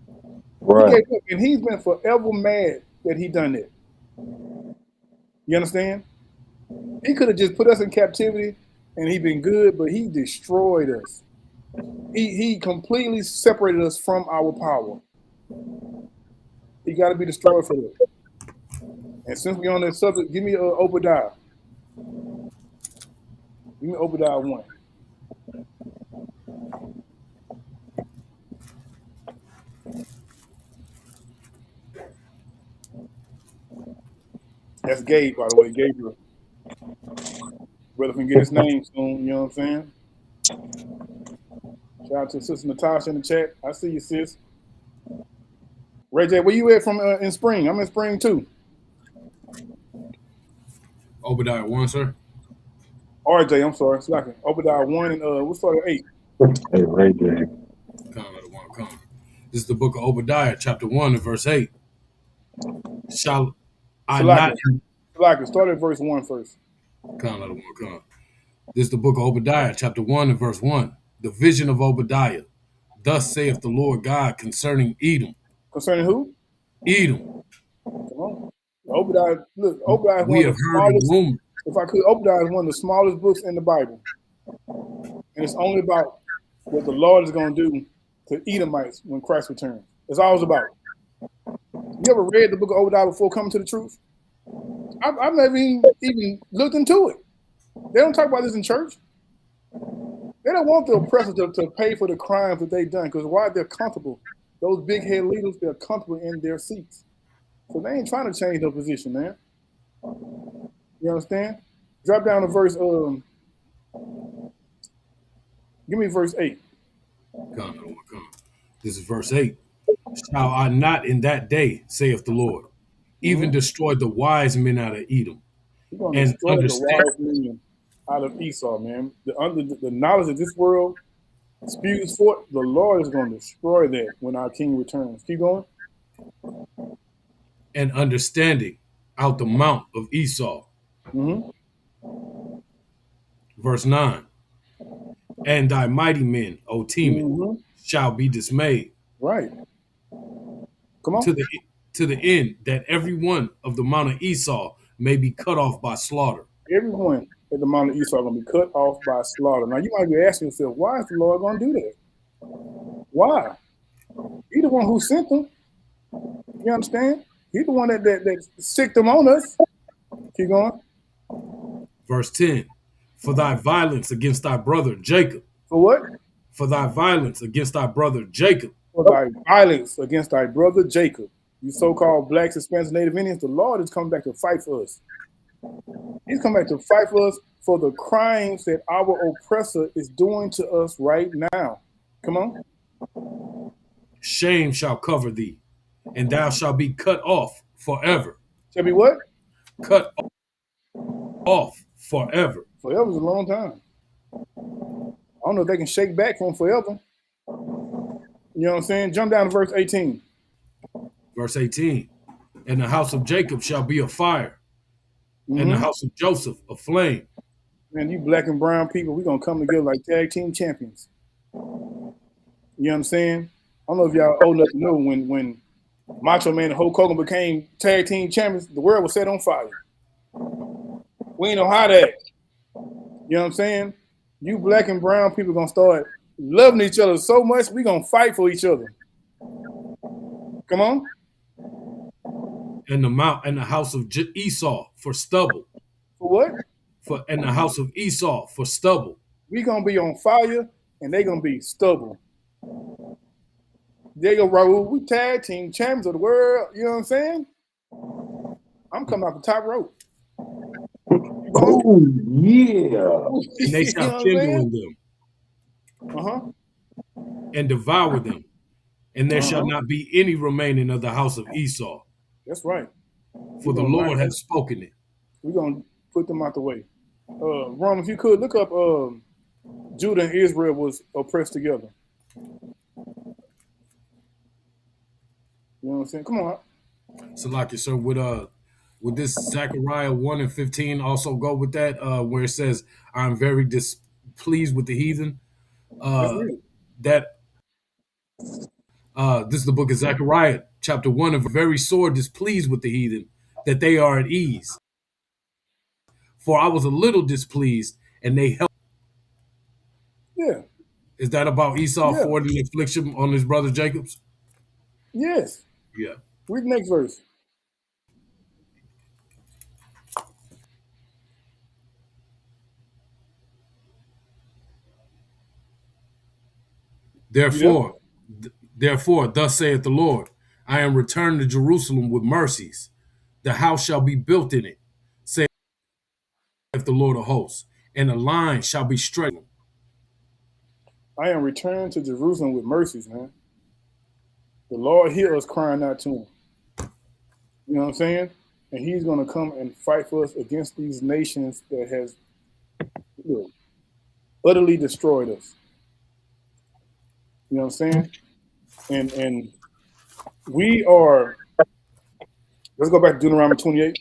He Right. gave up, and he's been forever mad that he done that. You understand? He could have just put us in captivity and he been good, but he destroyed us. He completely separated us from our power. He got to be destroyed for that. And since we're on that subject, give me Obadiah. Give me Obadiah 1. That's Gabe, by the way, Gabriel. Brother can get his name soon, you know what I'm saying? Shout out to Sister Natasha in the chat. I see you, sis. Ray J, where you at from in Spring? I'm in Spring too. Obadiah 1, sir. RJ, I'm sorry. Slacking. Obadiah 1 and we'll start at 8. Hey, Ray J. Come. This is the book of Obadiah, chapter 1 and verse 8. Shall I not... Slacking. Start at verse 1 first. Come. This is the book of Obadiah, chapter 1 and verse 1. The vision of Obadiah. Thus saith the Lord God concerning Edom. Concerning who? Edom. Come on. Obadiah, look, Obadiah is We one of have the heard a smallest, rumor. if I could, Obadiah is one of the smallest books in the Bible. And it's only about what the Lord is going to do to Edomites when Christ returns. That's all it's about. You ever read the book of Obadiah before coming to the truth? I've never even looked into it. They don't talk about this in church. They don't want the oppressors to pay for the crimes that they've done because why? They're comfortable. Those big head leaders, they're comfortable in their seats. So they ain't trying to change their position, man. You understand? Drop down to verse, give me verse 8. Come. This is verse 8. Shall I not in that day, saith the Lord, even destroy the wise men out of Edom? You're going to And destroy the understand, wise men out of Esau, man. The knowledge of this world spews forth. The Lord is going to destroy that when our King returns. Keep going. and understanding out the mount of Esau. Mm-hmm. Verse 9. And thy mighty men, O Teman, shall be dismayed. Right. Come on. To the end that every one of the mount of Esau may be cut off by slaughter. Everyone at the Mount of Esau are going to be cut off by slaughter. Now, you might be asking yourself, why is the Lord going to do that? Why? He's the one who sent them. You understand? He's the one that sicked them on us. Keep going. Verse 10. For thy violence against thy brother Jacob. For what? For thy violence against thy brother Jacob. For thy violence against thy brother Jacob. You so-called blacks, Hispanics, Native Indians, the Lord is coming back to fight for us. He's coming back to fight for us for the crimes that our oppressor is doing to us right now. Come on. Shame shall cover thee, and thou shalt be cut off forever. Shall be what? Cut off forever. Forever is a long time. I don't know if they can shake back from forever. You know what I'm saying? Jump down to verse 18. Verse 18. And the house of Jacob shall be a fire, and the house of Joseph a flame. Man, you black and brown people, we're going to come together like tag team champions. You know what I'm saying? I don't know if y'all old enough to know when Macho Man and Hulk Hogan became tag team champions, the world was set on fire. We ain't know how that. You know what I'm saying? You black and brown people gonna start loving each other so much, we gonna fight for each other. Come on. And the house of Esau for stubble. For what? And the house of Esau for stubble. We gonna be on fire and they gonna be stubble. They go Raul, we tag team champions of the world. You know what I'm saying? I'm coming off the top rope. Oh yeah. And they shall kindle in them. And devour them. And there shall not be any remaining of the house of Esau. That's right. For the Lord has spoken it. We're going to put them out the way. Ron, if you could, look up Judah and Israel was oppressed together. You know what I'm saying? Come on. So like you, sir, would this Zechariah 1:15 also go with that, where it says, I'm very displeased with the heathen? This is the book of Zechariah, chapter 1, of very sore displeased with the heathen, that they are at ease. For I was a little displeased, and they helped. Yeah. Is that about Esau for the affliction on his brother Jacob's? Yes. Yeah. Read the next verse. Therefore, thus saith the Lord, I am returned to Jerusalem with mercies. The house shall be built in it, saith the Lord of hosts, and a line shall be straight. I am returned to Jerusalem with mercies, man. The Lord hear us crying out to him. You know what I'm saying? And he's going to come and fight for us against these nations that has utterly destroyed us. You know what I'm saying? And we are, let's go back to Deuteronomy 28.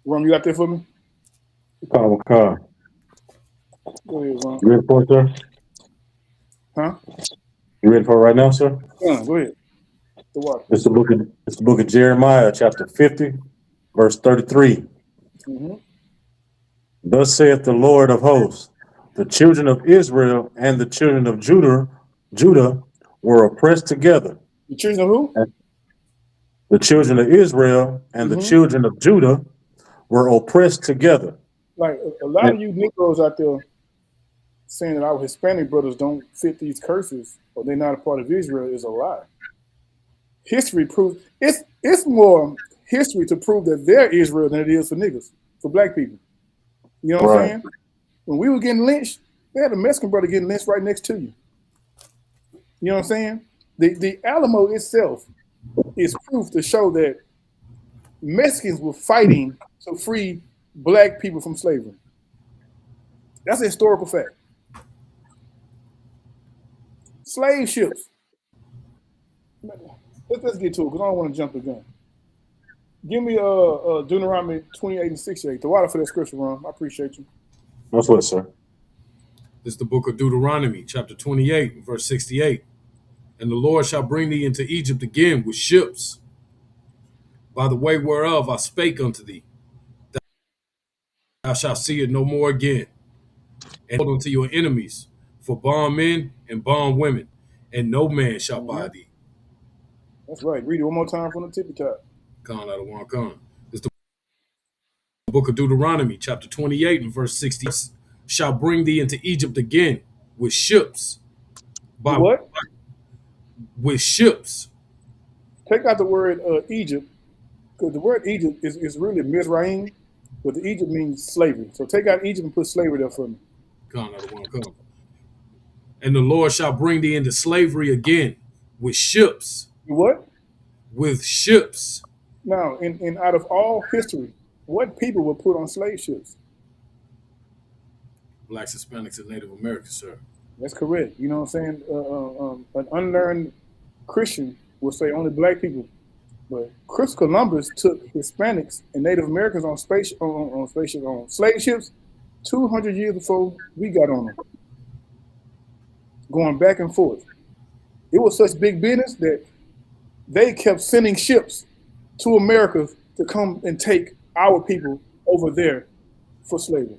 Ron, you got there for me? Go ahead, Ron. You ready for it, sir? Huh? You ready for it right now, sir? Yeah, go ahead. The water. It's the book of Jeremiah, chapter 50, verse 33. Mm-hmm. Thus saith the Lord of hosts, the children of Israel and the children of Judah were oppressed together. The children of who? The children of Israel and the children of Judah were oppressed together. Like a lot of you Negroes out there saying that our Hispanic brothers don't fit these curses or they're not a part of Israel is a lie. History proves it's more history to prove that they're Israel than it is for niggas, for black people. You know what I'm saying? When we were getting lynched, they had a Mexican brother getting lynched right next to you. You know what I'm saying? The Alamo itself is proof to show that Mexicans were fighting to free black people from slavery. That's a historical fact. Slave ships. Let's get to it because I don't want to jump the gun. Give me Deuteronomy 28 and 68. The water for that scripture, Ron. I appreciate you. That's what, sir. This is the book of Deuteronomy, chapter 28, verse 68. And the Lord shall bring thee into Egypt again with ships, by the way whereof I spake unto thee. Thou shalt see it no more again. And hold unto your enemies for bondmen and bondwomen, and no man shall buy thee. That's right. Read it one more time from the tippy top. Con out of one con. It's the book of Deuteronomy, chapter 28, and verse 60. Shall bring thee into Egypt again with ships. By what? With ships. Take out the word Egypt, because the word Egypt is really Mizraim, but the Egypt means slavery. So take out Egypt and put slavery there for me. Con out of one con. And the Lord shall bring thee into slavery again with ships. What? With ships. Now, in out of all history, what people were put on slave ships? Blacks, Hispanics, and Native Americans, sir. That's correct. You know what I'm saying? An unlearned Christian will say only black people, but Chris Columbus took Hispanics and Native Americans on slave ships 200 years before we got on them, going back and forth. It was such big business that they kept sending ships to America to come and take our people over there for slavery.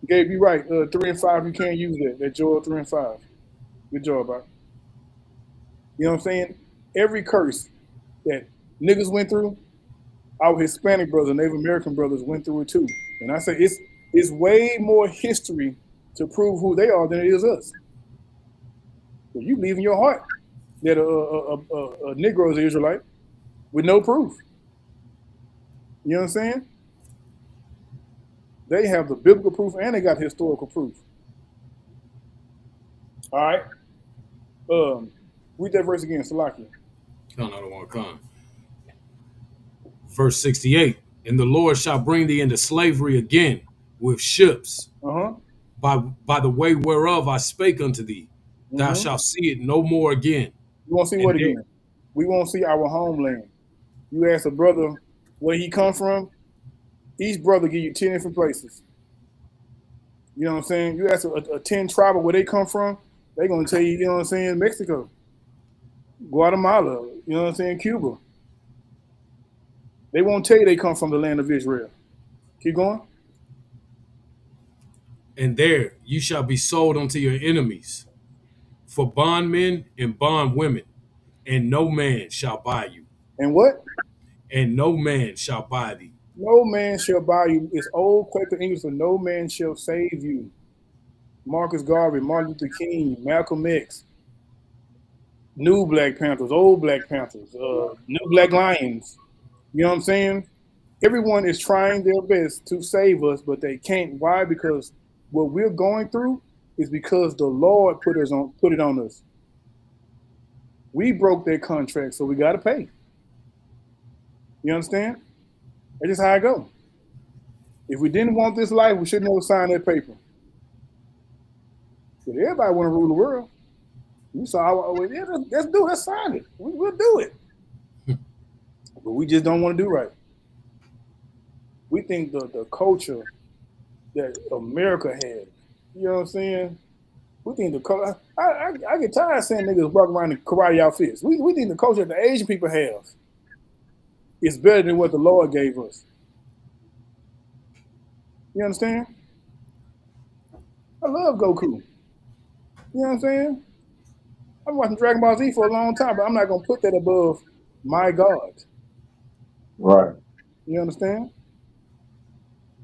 Gabe, you right. 3 and 5, you can't use that. That Joel 3 and 5. Good job, bro. You know what I'm saying? Every curse that niggas went through, our Hispanic brothers, Native American brothers went through it too. And I say it's way more history to prove who they are than it is us. So you believe in your heart that a Negro is an Israelite with no proof. You know what I'm saying? They have the biblical proof and they got historical proof. All right. Read that verse again, Salakia. Verse 68. And the Lord shall bring thee into slavery again with ships. By the way whereof I spake unto thee, thou shalt see it no more again. You won't see what again? We won't see our homeland. You ask a brother where he come from, each brother give you 10 different places. You know what I'm saying? You ask a 10 tribal where they come from, they're going to tell you, you know what I'm saying, Mexico, Guatemala, you know what I'm saying, Cuba. They won't tell you they come from the land of Israel. Keep going. And there you shall be sold unto your enemies for bondmen and bondwomen, and no man shall buy you. And what? And no man shall buy thee. No man shall buy you. It's old Quaker English for no man shall save you. Marcus Garvey, Martin Luther King, Malcolm X, new Black Panthers, old Black Panthers, new Black Lions. You know what I'm saying? Everyone is trying their best to save us, but they can't. Why? Because what we're going through is because the Lord put it on us. We broke their contract, so we got to pay. You understand? That's just how I go. If we didn't want this life, we shouldn't have signed that paper. But everybody want to rule the world. We saw, let's sign it. We'll do it. But we just don't want to do right. We think the culture that America had, you know what I'm saying? We think the culture, I get tired of saying niggas walk around in karate outfits. We think the culture that the Asian people have is better than what the Lord gave us. You understand? I love Goku. You know what I'm saying? I've been watching Dragon Ball Z for a long time, but I'm not going to put that above my God. Right. You understand?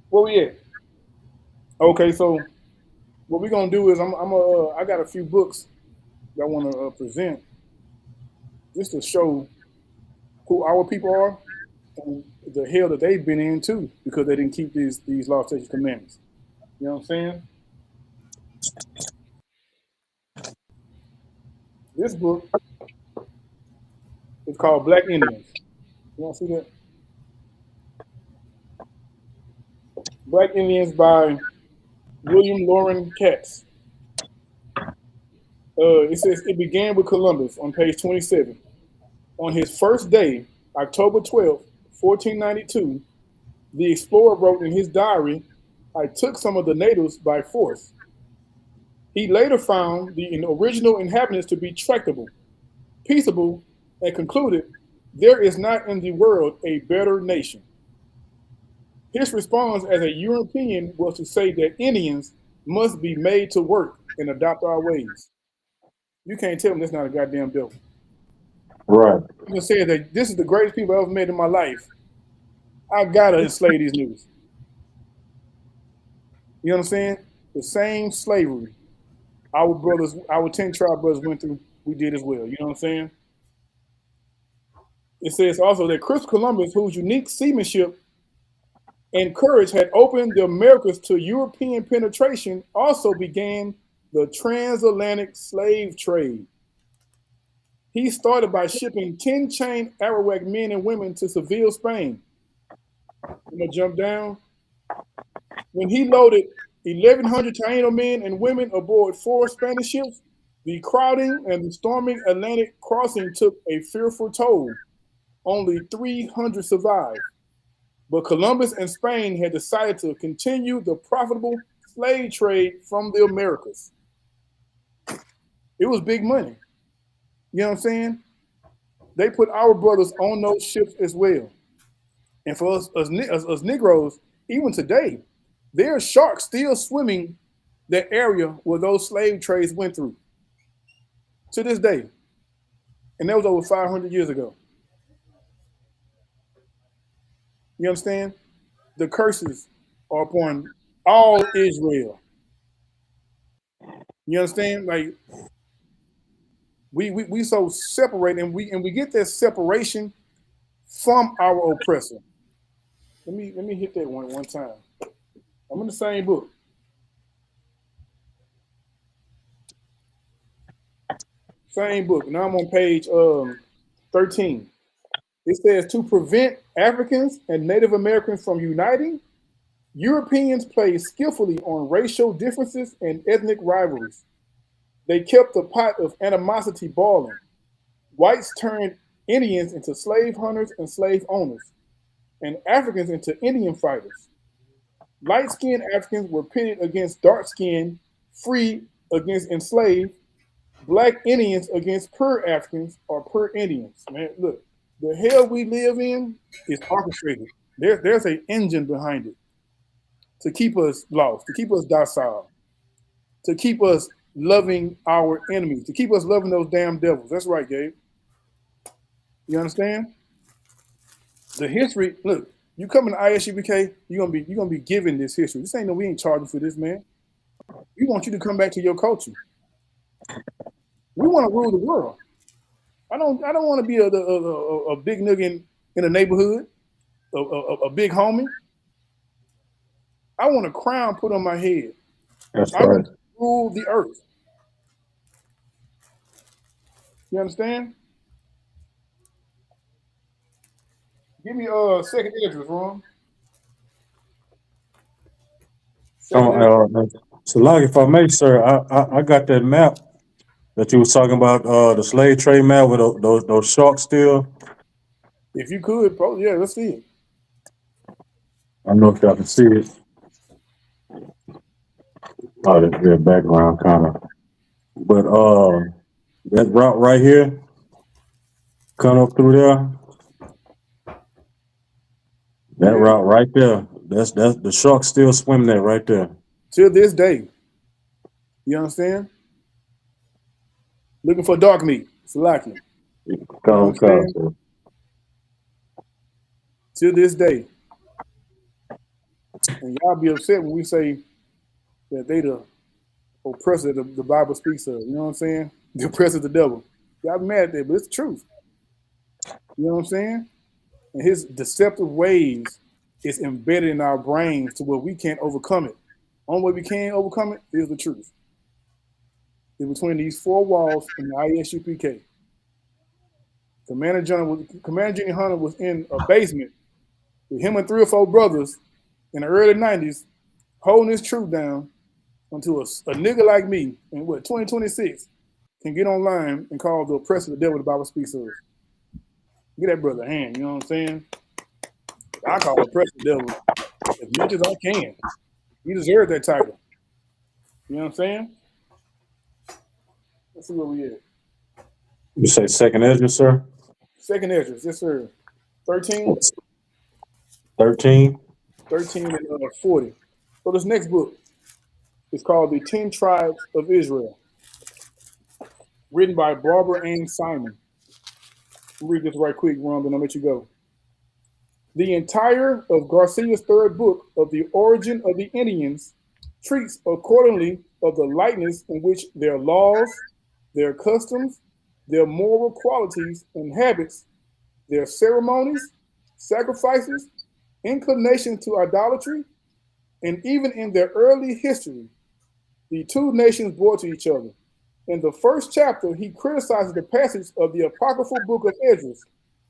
Where we at? Okay, so what we're going to do is I got a few books that I want to present just to show who our people are and the hell that they've been in too, because they didn't keep these law, statutes, commandments. You know what I'm saying? This book is called Black Indians. You want to see that? Black Indians by William Loren Katz. It says it began with Columbus on page 27. On his first day, October 12th, 1492, the explorer wrote in his diary, "I took some of the natives by force." He later found the original inhabitants to be tractable, peaceable, and concluded, "There is not in the world a better nation." His response as a European was to say that Indians must be made to work and adopt our ways. You can't tell them that's not a goddamn devil. Right. I'm gonna say that this is the greatest people I've ever met in my life. I gotta enslave these niggas. You know what I'm saying? The same slavery our brothers, our 10 tribe brothers went through, we did as well. You know what I'm saying? It says also that Christopher Columbus, whose unique seamanship and courage had opened the Americas to European penetration, also began the transatlantic slave trade. He started by shipping 10 chained Arawak men and women to Seville, Spain. I'm gonna jump down. When he loaded 1,100 Taino men and women aboard 4 Spanish ships, the crowding and the storming Atlantic crossing took a fearful toll. Only 300 survived. But Columbus and Spain had decided to continue the profitable slave trade from the Americas. It was big money. You know what I'm saying? They put our brothers on those ships as well. And for us Negroes, even today, there are sharks still swimming that area where those slave trades went through to this day. And that was over 500 years ago. You understand? The curses are upon all Israel. You understand? Like we so separate, and we get that separation from our oppressor. Let me hit that one time. I'm in the same book. Same book. Now I'm on page 13. It says, to prevent Africans and Native Americans from uniting, Europeans played skillfully on racial differences and ethnic rivalries. They kept the pot of animosity boiling. Whites turned Indians into slave hunters and slave owners, and Africans into Indian fighters. Light-skinned Africans were pitted against dark-skinned, free against enslaved, black Indians against pure Africans or pure Indians. Man, look, the hell we live in is orchestrated. There's an engine behind it to keep us lost, to keep us docile, to keep us loving our enemies, to keep us loving those damn devils. That's right, Gabe. You understand? The history, look, you come in I.S.U.P.K, you're gonna be given this history. This ain't no, we ain't charging for this, man. We want you to come back to your culture. We want to rule the world. I don't want to be a big nigga in a neighborhood, a big homie. I want a crown put on my head. That's I right. want to rule the earth. You understand? Give me second Esdras, Ron. Second Esdras. So, like, if I may, sir, I got that map that you was talking about, the slave trade map with those sharks still. If you could, probably, yeah, let's see it. I don't know if y'all can see it. Oh, that's their background kind of. But that route right here, come up through there. That Yeah. route right there. That's the sharks still swimming there right there. To this day. You understand? Looking for dark meat. Salakia. You know what I'm saying? To this day. And y'all be upset when we say that they the oppressor the Bible speaks of. You know what I'm saying? The oppressor of the devil. Y'all be mad at that, but it's the truth. You know what I'm saying? And his deceptive ways is embedded in our brains to where we can't overcome it. Only way we can overcome it is the truth. It's between these four walls in the I.S.U.P.K. Commander Junior Hunter was in a basement with him and 3 or 4 brothers in the early 90s holding his truth down until a nigga like me in 2026 can get online and call the oppressor the devil the Bible speaks of. Get that brother a hand, you know what I'm saying? I call the oppressor the devil as much as I can. He deserves that title. You know what I'm saying? Let's see where we at. You say second Esdras, sir? Second Esdras, yes, sir. 13? 13. 13 and 40. So this next book is called The 10 Tribes of Israel, written by Barbara Ann Simon. I'll read this right quick, Ron, then I'll let you go. The entire of Garcia's third book of the origin of the Indians treats accordingly of the likeness in which their laws, their customs, their moral qualities and habits, their ceremonies, sacrifices, inclination to idolatry, and even in their early history, the two nations bore to each other. In the first chapter, he criticizes the passage of the apocryphal book of Esdras,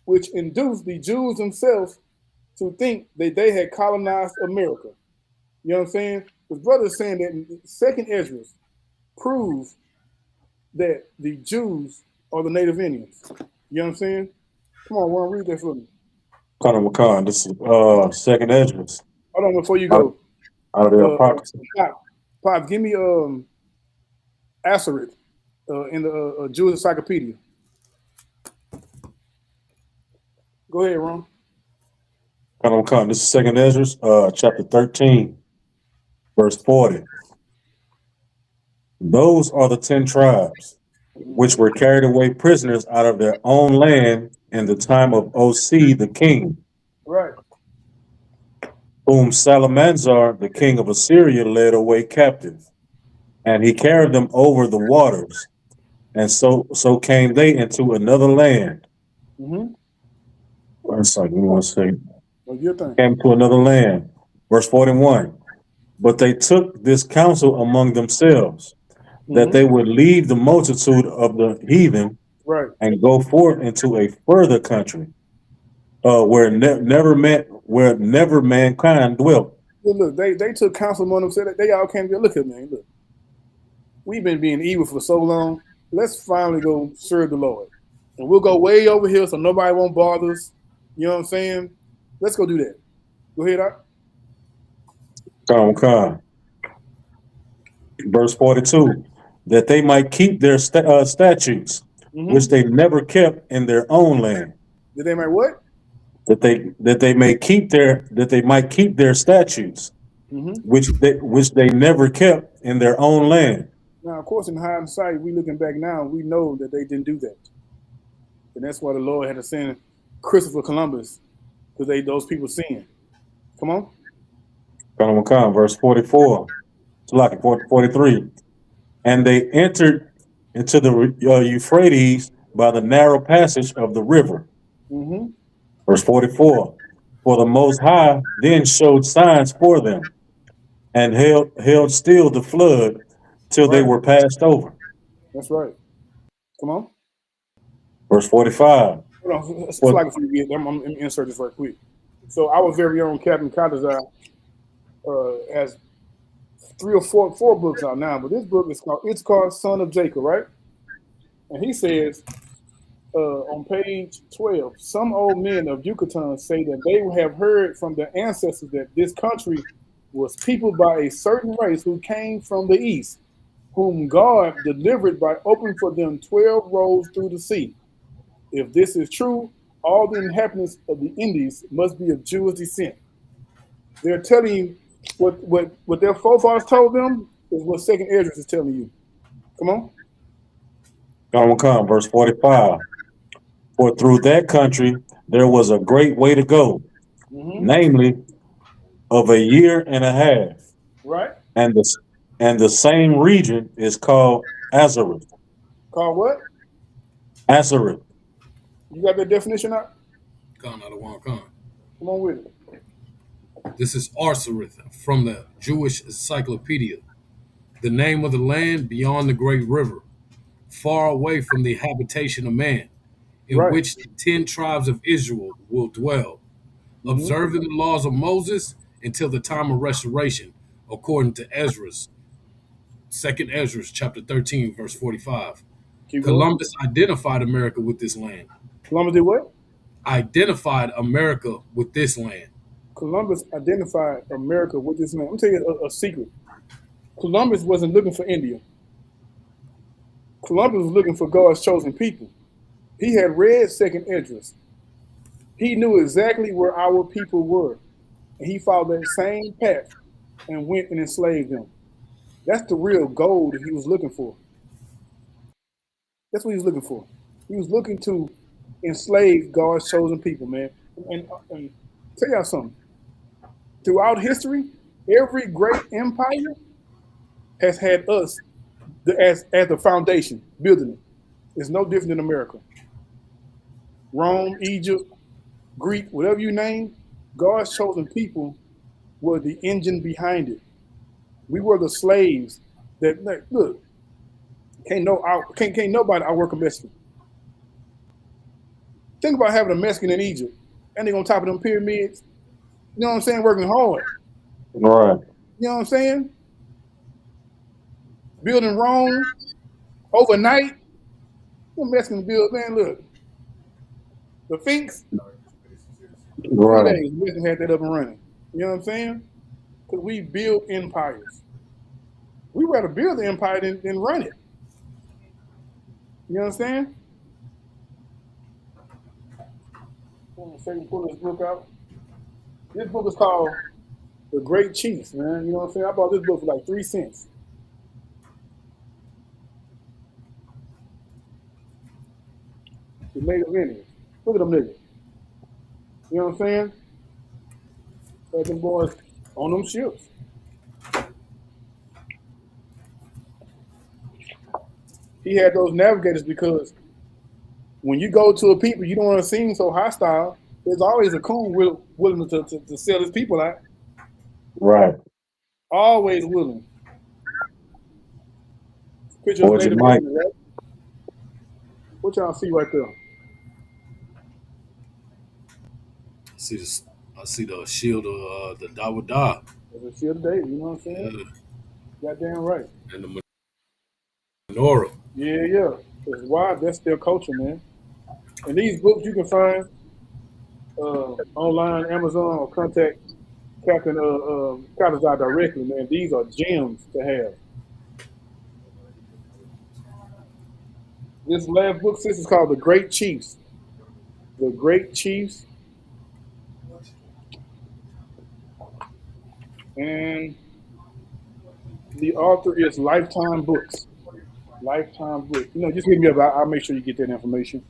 which induced the Jews themselves to think that they had colonized America. You know what I'm saying? His brother is saying that second Esdras proves that the Jews are the native Indians. You know what I'm saying? Come on, Warren, read that for me. Makan, this is second Esdras. Hold on before you go. Out of the apocrypha. Pop, give me Asherit in the Jewish Encyclopedia. Go ahead, Ron. Come. This is Second Ezra, chapter 13, verse 40. Those are the 10 tribes which were carried away prisoners out of their own land in the time of O.C. the king, Right. whom Salamanzar, the king of Assyria, led away captive. And he carried them over the waters. And so came they into another land. Mm-hmm. One second, give me 1 second. What's your thing? Came to another land. Verse 41. But they took this counsel among themselves, that they would leave the multitude of the heathen Right. and go forth into a further country, where never mankind dwelt. Look, they took counsel among themselves. They all came together. Look at me. Look, we've been being evil for so long. Let's finally go serve the Lord, and we'll go way over here so nobody won't bother us. You know what I'm saying? Let's go do that. Go ahead, Doc. Come. Verse 42. That they might keep their statutes, which they never kept in their own land. Did they make what? That they might keep their statutes, which they never kept in their own land. Now, of course, in hindsight, we looking back now, we know that they didn't do that, and that's why the Lord had to send Christopher Columbus, because those people sinned. Come on. Come. Verse 44. 43. And they entered into the Euphrates by the narrow passage of the river. Verse 44. For the Most High then showed signs for them, and held still the flood till they were passed over. That's right. Come on. Verse 45. Hold on. It's like if you get, I'm going to insert this right quick. So our very own Captain Kadazar has 3 or 4 books out now, but this book is called Son of Jacob, right? And he says on page 12, some old men of Yucatan say that they have heard from their ancestors that this country was peopled by a certain race who came from the east, whom God delivered by opening for them 12 roads through the sea. If this is true, all the inhabitants of the Indies must be of Jewish descent. They're telling you what their forefathers told them is what Second Ezra is telling you. Come on. Come. Verse 45. For through that country there was a great way to go, namely of a year and a half. Right. And the same region is called Azareth. Called what? Azareth. You got the definition out? Come on with it. This is Arsareth from the Jewish Encyclopedia. The name of the land beyond the great river, far away from the habitation of man, in which the 10 tribes of Israel will dwell, observing the laws of Moses until the time of restoration, according to Ezra's, 2nd Ezra, chapter 13, verse 45. Columbus identified America with this land. Columbus did what? Identified America with this land. Columbus identified America with this land. I'm telling you a secret. Columbus wasn't looking for India. Columbus was looking for God's chosen people. He had read 2nd Esdras. He knew exactly where our people were, and he followed that same path and went and enslaved them. That's the real gold that he was looking for. That's what he was looking for. He was looking to enslave God's chosen people, man. And tell y'all something. Throughout history, every great empire has had us as the foundation, building it. It's no different than America. Rome, Egypt, Greek, whatever you name, God's chosen people were the engine behind it. We were the slaves that, look, can't nobody outwork a Mexican. Think about having a Mexican in Egypt, and they're on top of them pyramids. You know what I'm saying? Working hard. Right. You know what I'm saying? Building Rome overnight. What Mexicans build, man, look. The Sphinx. Right. 3 days, Mexicans had that up and running. You know what I'm saying? Because we build empires. We rather build the empire than run it. You understand? Pull this book out. This book is called The Great Chiefs, man. You know what I'm saying? I bought this book for like 3 cents. The Native Indians. Look at them niggas. You know what I'm saying? Had them boys on them ships. He had those navigators because when you go to a people you don't want to seem so hostile, there's always a coon willing to sell his people out. Right. Always willing. Picture of Or is it Native Mike? Indians, right? What y'all see right there? I see the shield of the Dawada. There's a shield of David, you know what I'm saying? Goddamn right. And the menorah. Yeah. That's why that's their culture, man. And these books you can find online, Amazon, or contact Captain Captain directly, man. These are gems to have. This last book, sis, is called The Great Chiefs. The Great Chiefs. And the author is Lifetime Books. Lifetime Books. You know, just hit me up. I'll make sure you get that information.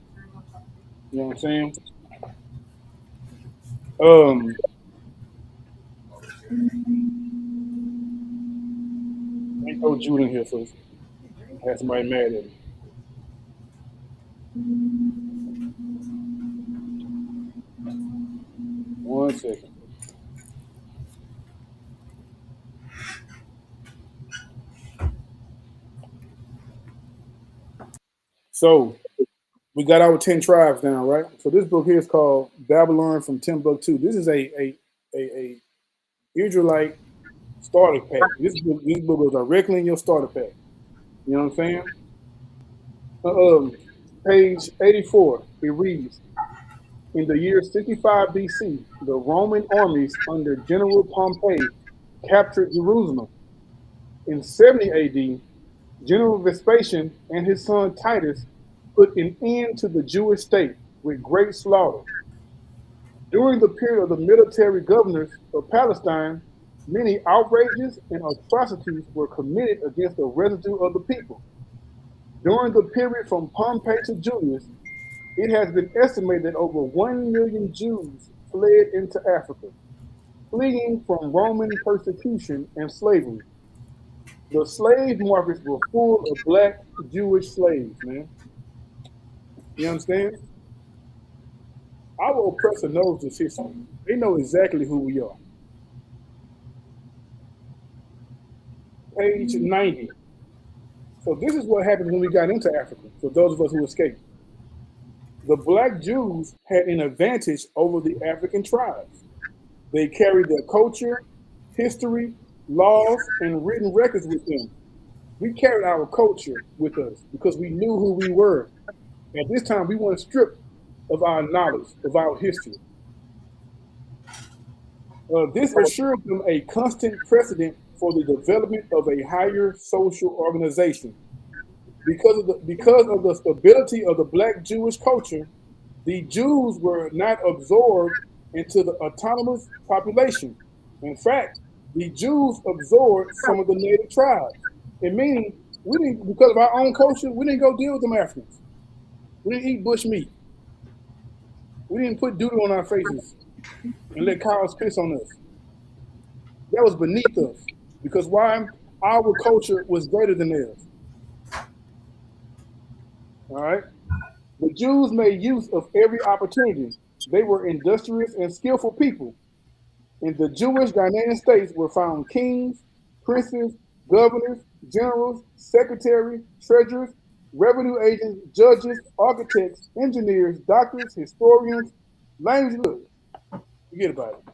You know what I'm saying? Ain't no Jude in here, so had somebody mad at me. One second. So we got our 10 tribes down, right? So this book here is called Babylon from Timbuktu. This is a Israelite starter pack. This book goes directly in your starter pack. You know what I'm saying? Page 84, it reads, in the year 65 BC, the Roman armies under General Pompey captured Jerusalem. In 70 AD, General Vespasian and his son Titus put an end to the Jewish state with great slaughter. During the period of the military governors of Palestine, many outrages and atrocities were committed against the residue of the people. During the period from Pompey to Julius, it has been estimated that over 1 million Jews fled into Africa, fleeing from Roman persecution and slavery. The slave markets were full of black Jewish slaves, man. You understand? Our oppressor knows this history. They know exactly who we are. Page 90. So this is what happened when we got into Africa, for those of us who escaped. The black Jews had an advantage over the African tribes. They carried their culture, history, laws, and written records with them. We carried our culture with us because we knew who we were. At this time, we weren't stripped of our knowledge, of our history. This assured them a constant precedent for the development of a higher social organization. Because of the stability of the black Jewish culture, the Jews were not absorbed into the autonomous population. In fact, the Jews absorbed some of the native tribes. It means we didn't, because of our own culture, we didn't go deal with them Africans. We didn't eat bush meat. We didn't put doodle on our faces and let cows piss on us. That was beneath us. Because why? Our culture was greater than theirs. All right? The Jews made use of every opportunity. They were industrious and skillful people. In the Jewish Ghanaian states were found kings, princes, governors, generals, secretaries, treasurers, revenue agents, judges, architects, engineers, doctors, historians, language. Look, forget about it.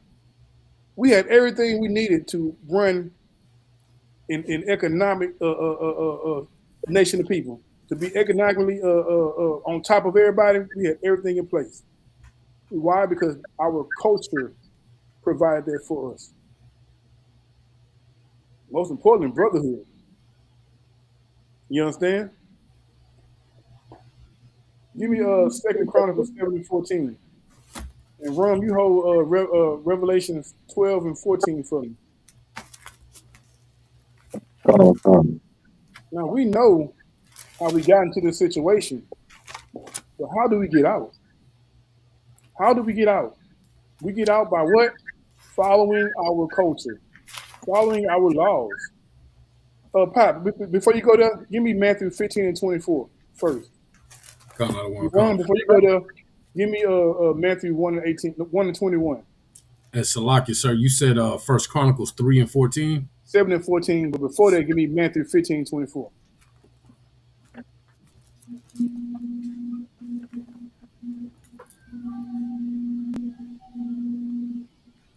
We had everything we needed to run in economic nation of people. To be economically on top of everybody, we had everything in place. Why? Because our culture provided that for us. Most importantly, brotherhood. You understand? Give me 2 Chronicles 7:14. And Rum, you hold Revelation 12 and 14 for me. Now we know how we got into this situation, but how do we get out? How do we get out? We get out by what? Following our culture, following our laws. Pop, before you go there, give me Matthew 15 and 24 first. Come, I don't want to Ron, come. before you go there, give me Matthew 1 and 18, 1 and 21. And Salakia, sir, you said First Chronicles 3 and 14. 7 and 14, but before that, give me Matthew 15 and 24.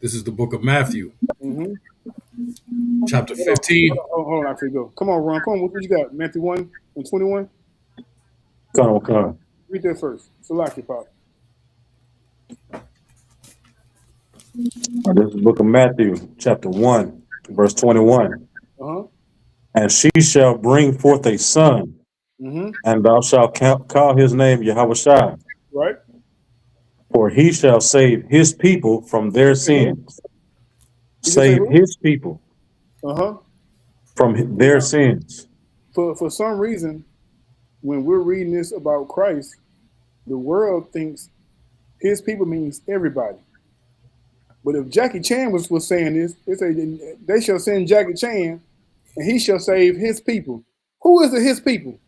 This is the book of Matthew, Mm-hmm. chapter 15. Hold on, I you go. Come on, Ron. Come on, what you got? Matthew 1 and 21? Come. Read that first. Salaki, Pop. This is the book of Matthew, chapter 1, verse 21. Uh-huh. And she shall bring forth a son, Mm-hmm. and thou shalt call his name Yahushua, Right? for he shall save his people from their sins. You can say Save who? his people Uh-huh. from their sins. For some reason, when we're reading this about Christ, the world thinks his people means everybody. But if Jackie Chan was saying this, they shall send Jackie Chan, and he shall save his people. Who is his people?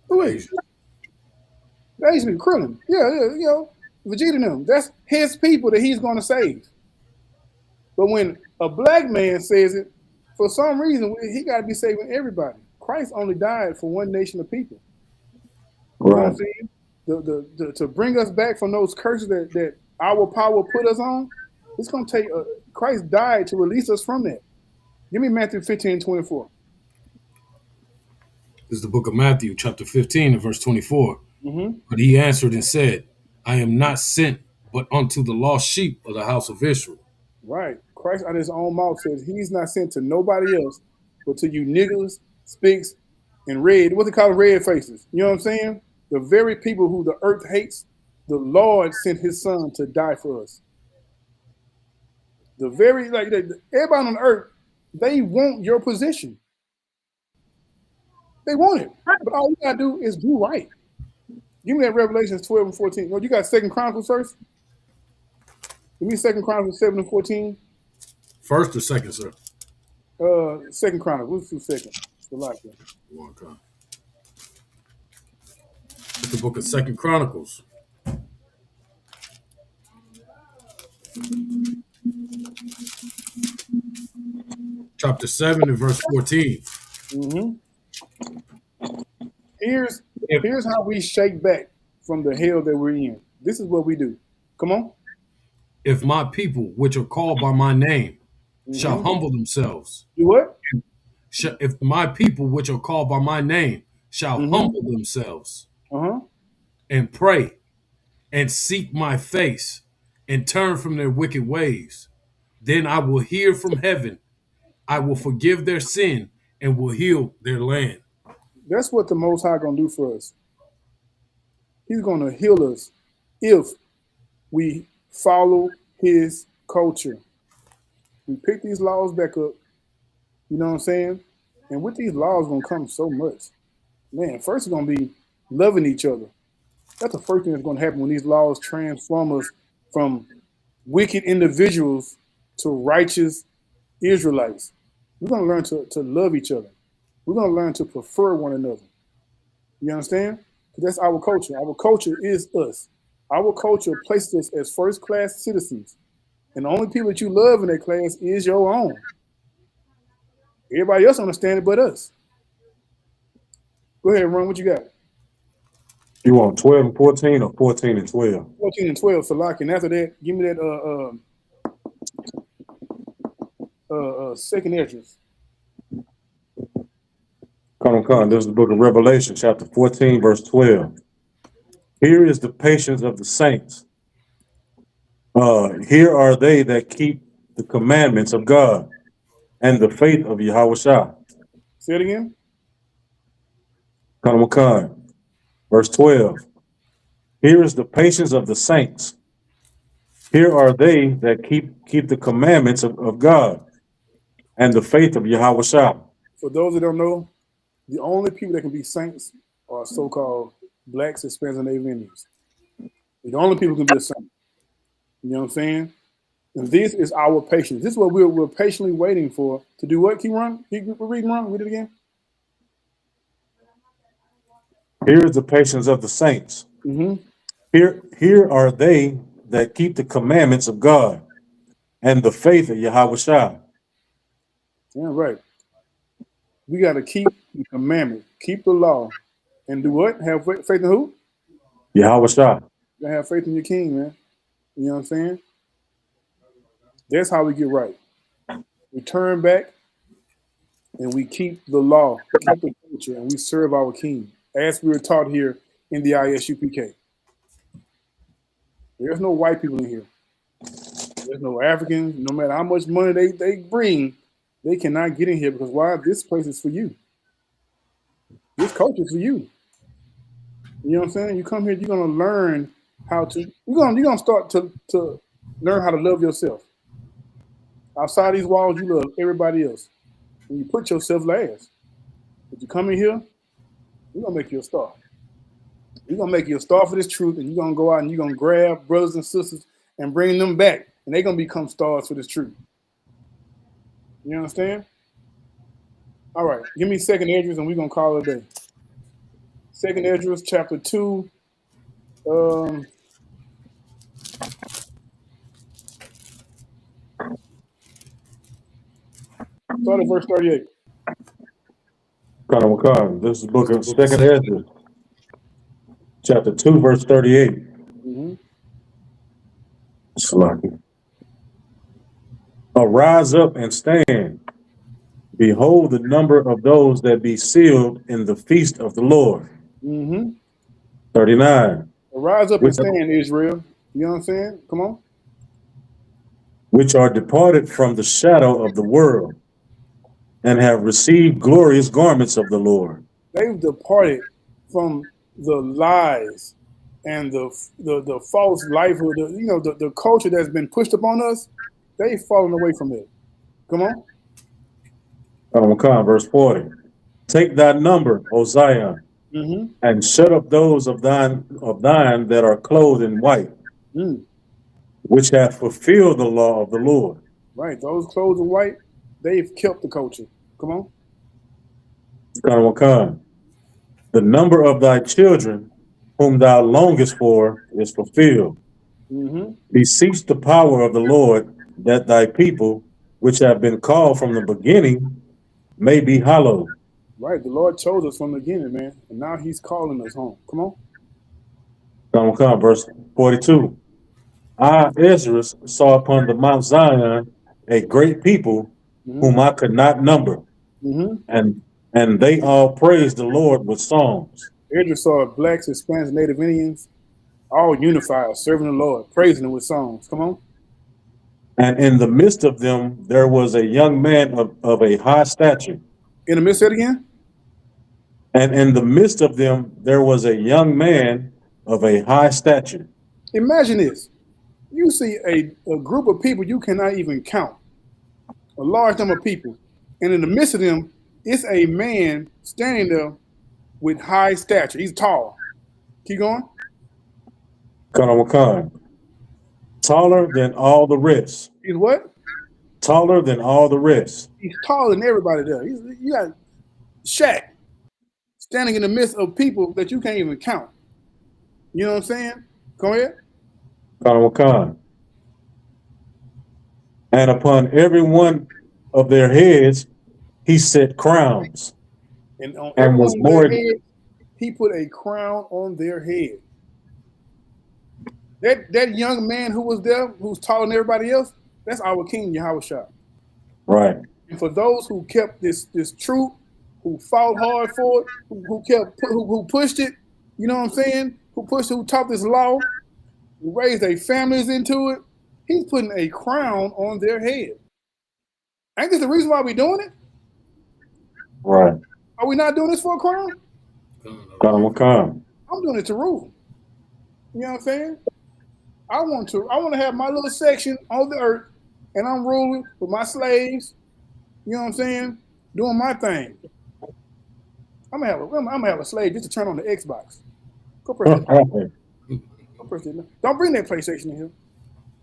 Who is? That used to be Krillin. Yeah, Vegeta and them. That's his people that he's going to save. But when a black man says it, for some reason, he got to be saving everybody. Christ only died for one nation of people. You know what I'm saying? To bring us back from those curses that our power put us on, it's going to take, Christ died to release us from that. Give me Matthew 15 and 24. This is the book of Matthew, chapter 15, and verse 24. Mm-hmm. But he answered and said, I am not sent but unto the lost sheep of the house of Israel. Right. Christ out of his own mouth says he's not sent to nobody else but to you niggers, spics, and red. What they call red faces. You know what I'm saying? The very people who the earth hates, the Lord sent his son to die for us. The very, everybody on the earth, they want your position. They want it. But all you got to do is do right. Give me that Revelations 12 and 14. Well, you got 2 Chronicles first? Give me 2 Chronicles 7 and 14. First or second, sir? 2 Chronicles. Let's do second. Okay. It's the book of 2 Chronicles. Chapter 7 and verse 14. Mm-hmm. Here's how we shake back from the hell that we're in. This is what we do. Come on. If my people, which are called by my name, shall humble themselves. Do what? If my people, which are called by my name, shall humble themselves and pray and seek my face and turn from their wicked ways, then I will hear from heaven. I will forgive their sin and will heal their land. That's what the Most High going to do for us. He's going to heal us if we follow his culture. We pick these laws back up, you know what I'm saying? And with these laws going to come so much. Man, first it's going to be loving each other. That's the first thing that's going to happen when these laws transform us from wicked individuals to righteous Israelites. We're going to learn to love each other. We're going to learn to prefer one another. You understand? That's our culture. Our culture is us. Our culture places us as first-class citizens. And the only people that you love in that class is your own. Everybody else understand it but us. Go ahead, Ron. What you got? You want 12 and 14 or 14 and 12? 14 and 12, Salaki. And after that, give me that second entrance. Come. This is the book of Revelation, chapter 14, verse 12. Here is the patience of the saints. Here are they that keep the commandments of God and the faith of Yahushua. Say it again. Come. Verse 12. Here is the patience of the saints. Here are they that keep the commandments of God and the faith of Yahweh Shah. For those that don't know, the only people that can be saints are so-called blacks, Hispanics, and Native Indians. They're the only people who can be a saint. You know what I'm saying? And this is our patience. This is what we're patiently waiting for to do what? Keep running? Keep reading wrong? Read it again. Here is the patience of the saints. Mm-hmm. Here are they that keep the commandments of God and the faith of Yahweh Shah. Yeah, right. We got to keep the commandment, keep the law, and do what? Have faith in who? Yahweh Shah. You gotta have faith in your king, man. You know what I'm saying? That's how we get right. We turn back and we keep the law, keep the culture, and we serve our king, as we were taught here in the I.S.U.P.K. There's no white people in here. There's no Africans. No matter how much money they bring, they cannot get in here because why? This place is for you. This culture is for you. You know what I'm saying? You come here, you're gonna learn how to. You're gonna start to learn how to love yourself. Outside these walls, you love everybody else, and you put yourself last. If you come in here, we're gonna make you a star. We're gonna make you a star for this truth, and you're gonna go out and you're gonna grab brothers and sisters and bring them back, and they're gonna become stars for this truth. You understand? All right, give me 2nd Esdras, and we're gonna call it a day. 2nd Esdras, chapter 2. Start at verse 38. This is the book of 2nd Esdras, chapter 2, verse 38. Mm-hmm. Arise up and stand. Behold the number of those that be sealed in the feast of the Lord. Mm-hmm. 39. Rise up and stand, Israel. You know what I'm saying? Come on. Which are departed from the shadow of the world and have received glorious garments of the Lord. They've departed from the lies and the false livelihood, the culture that's been pushed upon us. They've fallen away from it. Come on. Verse 40. Take thy number, O Zion, Mm-hmm. and shut up those of thine that are clothed in white, which have fulfilled the law of the Lord. Right. Those clothes in white, they've kept the culture. Come on. The number of thy children, whom thou longest for, is fulfilled. Mm-hmm. Beseech the power of the Lord, that thy people, which have been called from the beginning, may be hallowed. Right. The Lord chose us from the beginning, man. And now he's calling us home. Come on. Verse 42. I, Esdras, saw upon the Mount Zion a great people whom I could not number, and they all praised the Lord with songs. Esdras saw blacks, Hispanics, Native Indians, all unified, serving the Lord, praising him with songs. Come on. And in the midst of them, there was a young man of a high stature. In the midst of it again? And in the midst of them, there was a young man of a high stature. Imagine this. You see a group of people you cannot even count, a large number of people. And in the midst of them, it's a man standing there with high stature. He's tall. Keep going. Taller than all the rest. He's what? Taller than all the rest. He's taller than everybody there. You got Shaq standing in the midst of people that you can't even count. You know what I'm saying? Go ahead. And upon every one of their heads, he set crowns. And on every was one of more. their heads, he put a crown on their head. That young man who was there, who's taller than everybody else, that's our King Yahweh Shah. Right. And for those who kept this truth, who fought hard for it, who pushed it, you know what I'm saying? Who taught this law, who raised their families into it, he's putting a crown on their head. Ain't this the reason why we're doing it? Right. Are we not doing this for a crown? I'm I'm doing it to rule. You know what I'm saying? I want to have my little section on the earth, and I'm ruling with my slaves. You know what I'm saying? Doing my thing. I'm gonna have a slave just to turn on the Xbox. Go press that. Right. Go press that. Don't bring that PlayStation in here.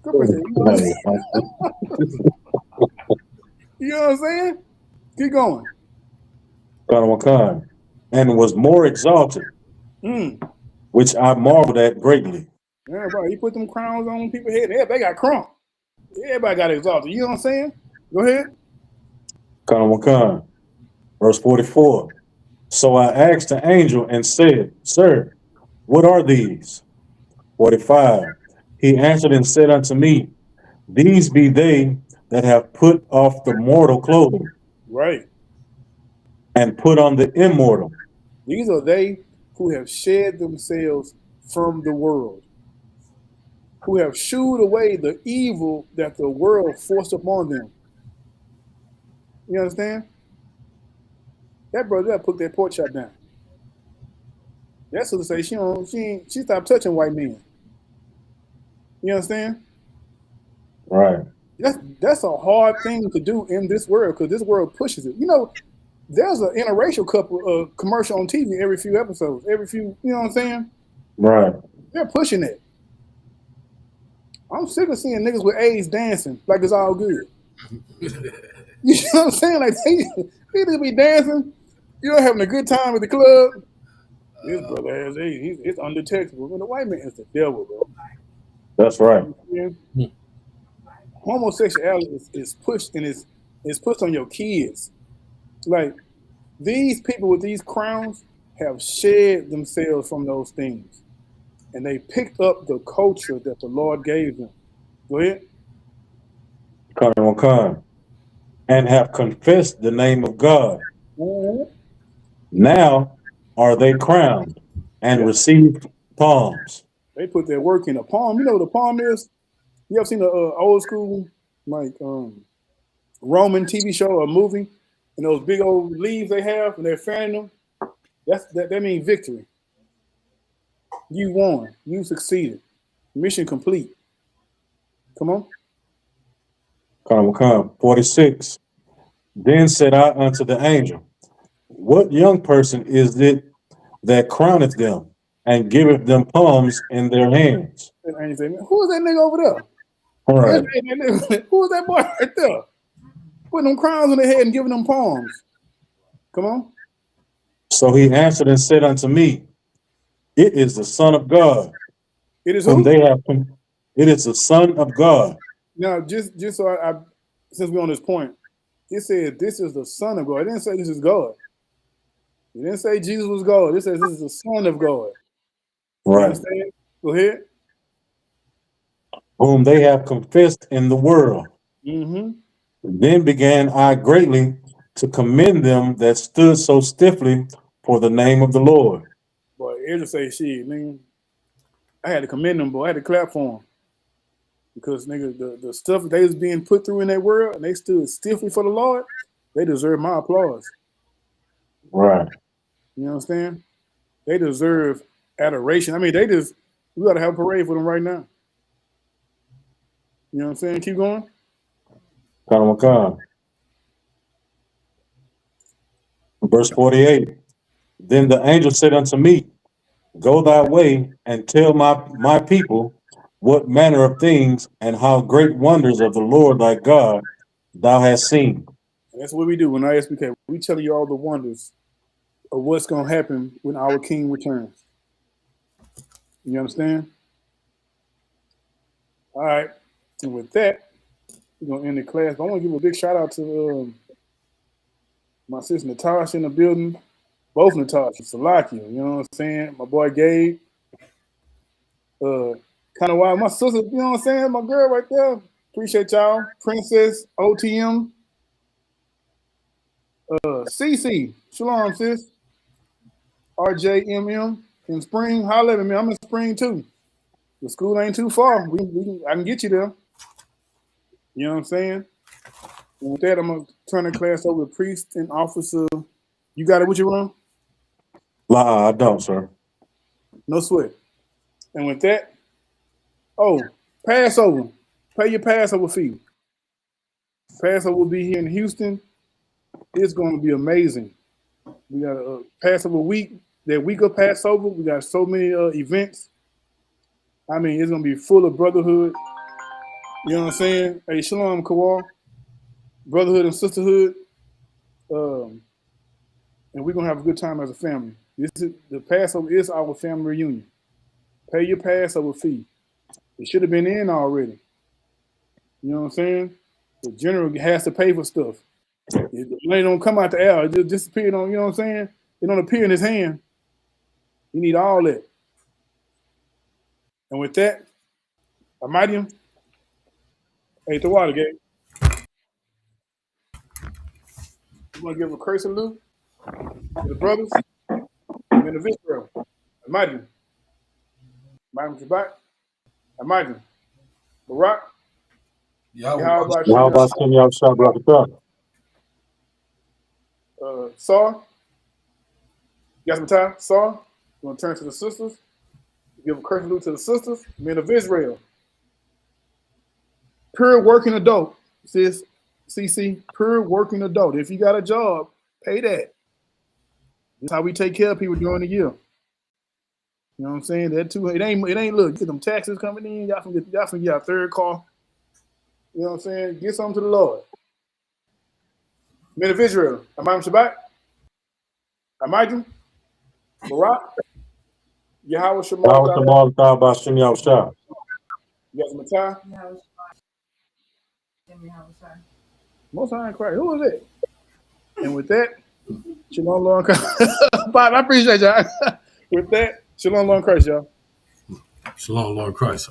Go press that. You know what I'm saying? You know what I'm saying? Keep going. And was more exalted, Mm. which I marveled at greatly. Yeah, bro. He put them crowns on people's head. Everybody got crunk. Everybody got exalted. You know what I'm saying? Go ahead. Verse 44. So I asked the angel and said, Sir, what are these? 45. He answered and said unto me, These be they that have put off the mortal clothing Right. and put on the immortal. These are they who have shed themselves from the world, who have shooed away the evil that the world forced upon them. You understand? That brother that put that pork chop down. That sister say she stopped touching white men. You understand? Right. That's a hard thing to do in this world because this world pushes it. You know, there's an interracial couple commercial on TV every few episodes, every few. You know what I'm saying? Right. They're pushing it. I'm sick of seeing niggas with AIDS dancing like it's all good. You know what I'm saying? Like they just be dancing, you know, having a good time at the club. This brother has AIDS. It's undetectable. And the white man is the devil, bro. That's right. You know? Homosexuality is pushed and is pushed on your kids. Like these people with these crowns have shed themselves from those things, and they picked up the culture that the Lord gave them. Go ahead. And have confessed the name of God. Mhm. Now are they crowned and Yeah, received palms. they put their work in a palm. You know what a palm is? You ever seen the old school like Roman TV show or movie, and those big old leaves they have and they're fanning them? That means victory. You won. You succeeded. Mission complete. Come on. 46. Then said I unto the angel, What young person is it that crowneth them and giveth them palms in their hands? And you say, who is that nigga over there? All right. Who is that boy right there? Putting them crowns on their head and giving them palms. Come on. So he answered and said unto me, It is the Son of God, It is whom who? they have. It is the Son of God. Now, just so I since we're on this point, it said this is the Son of God. It didn't say this is God. It didn't say Jesus was God. It says this is the Son of God. You Right. understand? Go ahead. Whom they have confessed in the world. Mm-hmm. Then began I greatly to commend them that stood so stiffly for the name of the Lord. Boy, it'll say shit, man. I had to commend them, boy. I had to clap for them. Because nigga, the stuff they was being put through in that world and they stood stiffly for the Lord, they deserve my applause. Right. You understand? They deserve adoration. I mean, we gotta have a parade for them right now. You know what I'm saying? Keep going. Verse 48. Then the angel said unto me, Go thy way and tell my people what manner of things and how great wonders of the Lord thy God thou hast seen. And that's what we do when I.S.P.K. We tell you all the wonders of what's gonna happen when our King returns. You understand? All right. And with that, we're gonna end the class. But I want to give a big shout out to my sister Natasha in the building. Both Natasha, Salakia, you know what I'm saying? My boy Gabe. Kind of wild. My sister, you know what I'm saying? My girl right there. Appreciate y'all. Princess, OTM, CC. Shalom, sis. RJMM in Spring. Holla at me. I'm in Spring too. The school ain't too far. I can get you there. You know what I'm saying? And with that, I'm going to turn the class over to Priest and Officer. You got it with you, Ron? I don't, sir. No sweat. And with that, oh, Passover. Pay your Passover fee. Passover will be here in Houston. It's going to be amazing. We got a Passover week. That week of Passover, we got so many events. I mean, it's going to be full of brotherhood. You know what I'm saying? Hey, shalom, Kawal. Brotherhood and sisterhood. And we're going to have a good time as a family. The Passover is our family reunion. Pay your Passover fee. It should have been in already. You know what I'm saying? The general has to pay for stuff. If the money don't come out the air, it just disappeared on, you know what I'm saying? It don't appear in his hand. You need all that. And with that, Amadium, hey, the water, Gabe. You want to give a curse salute to the brothers and the Israel. Amadium. Amadium Shabbat. Amadium. Barak. Yahweh. How about Shem Yahushua Barakatah? Saw. You got some time? Saw. You want to turn to the sisters? Give a curse salute to the sisters, men of Israel. Pure working adult, sis. CC, pure working adult. If you got a job, pay that. That's how we take care of people during the year. You know what I'm saying? That too. It ain't. Look, get them taxes coming in. Y'all can get your third car. You know what I'm saying? Get something to the Lord. Men of Israel. Amam Shabbat. Amajim. Barak. Yahweh Shemar. Yahweh Shemar Ta'ala Shem Yahushua. You got some time? Most High in Christ. Who is it? And with that, Shalom, Lord Christ. Bob, I appreciate y'all. With that, Shalom, Lord Christ, y'all. Shalom, Lord Christ.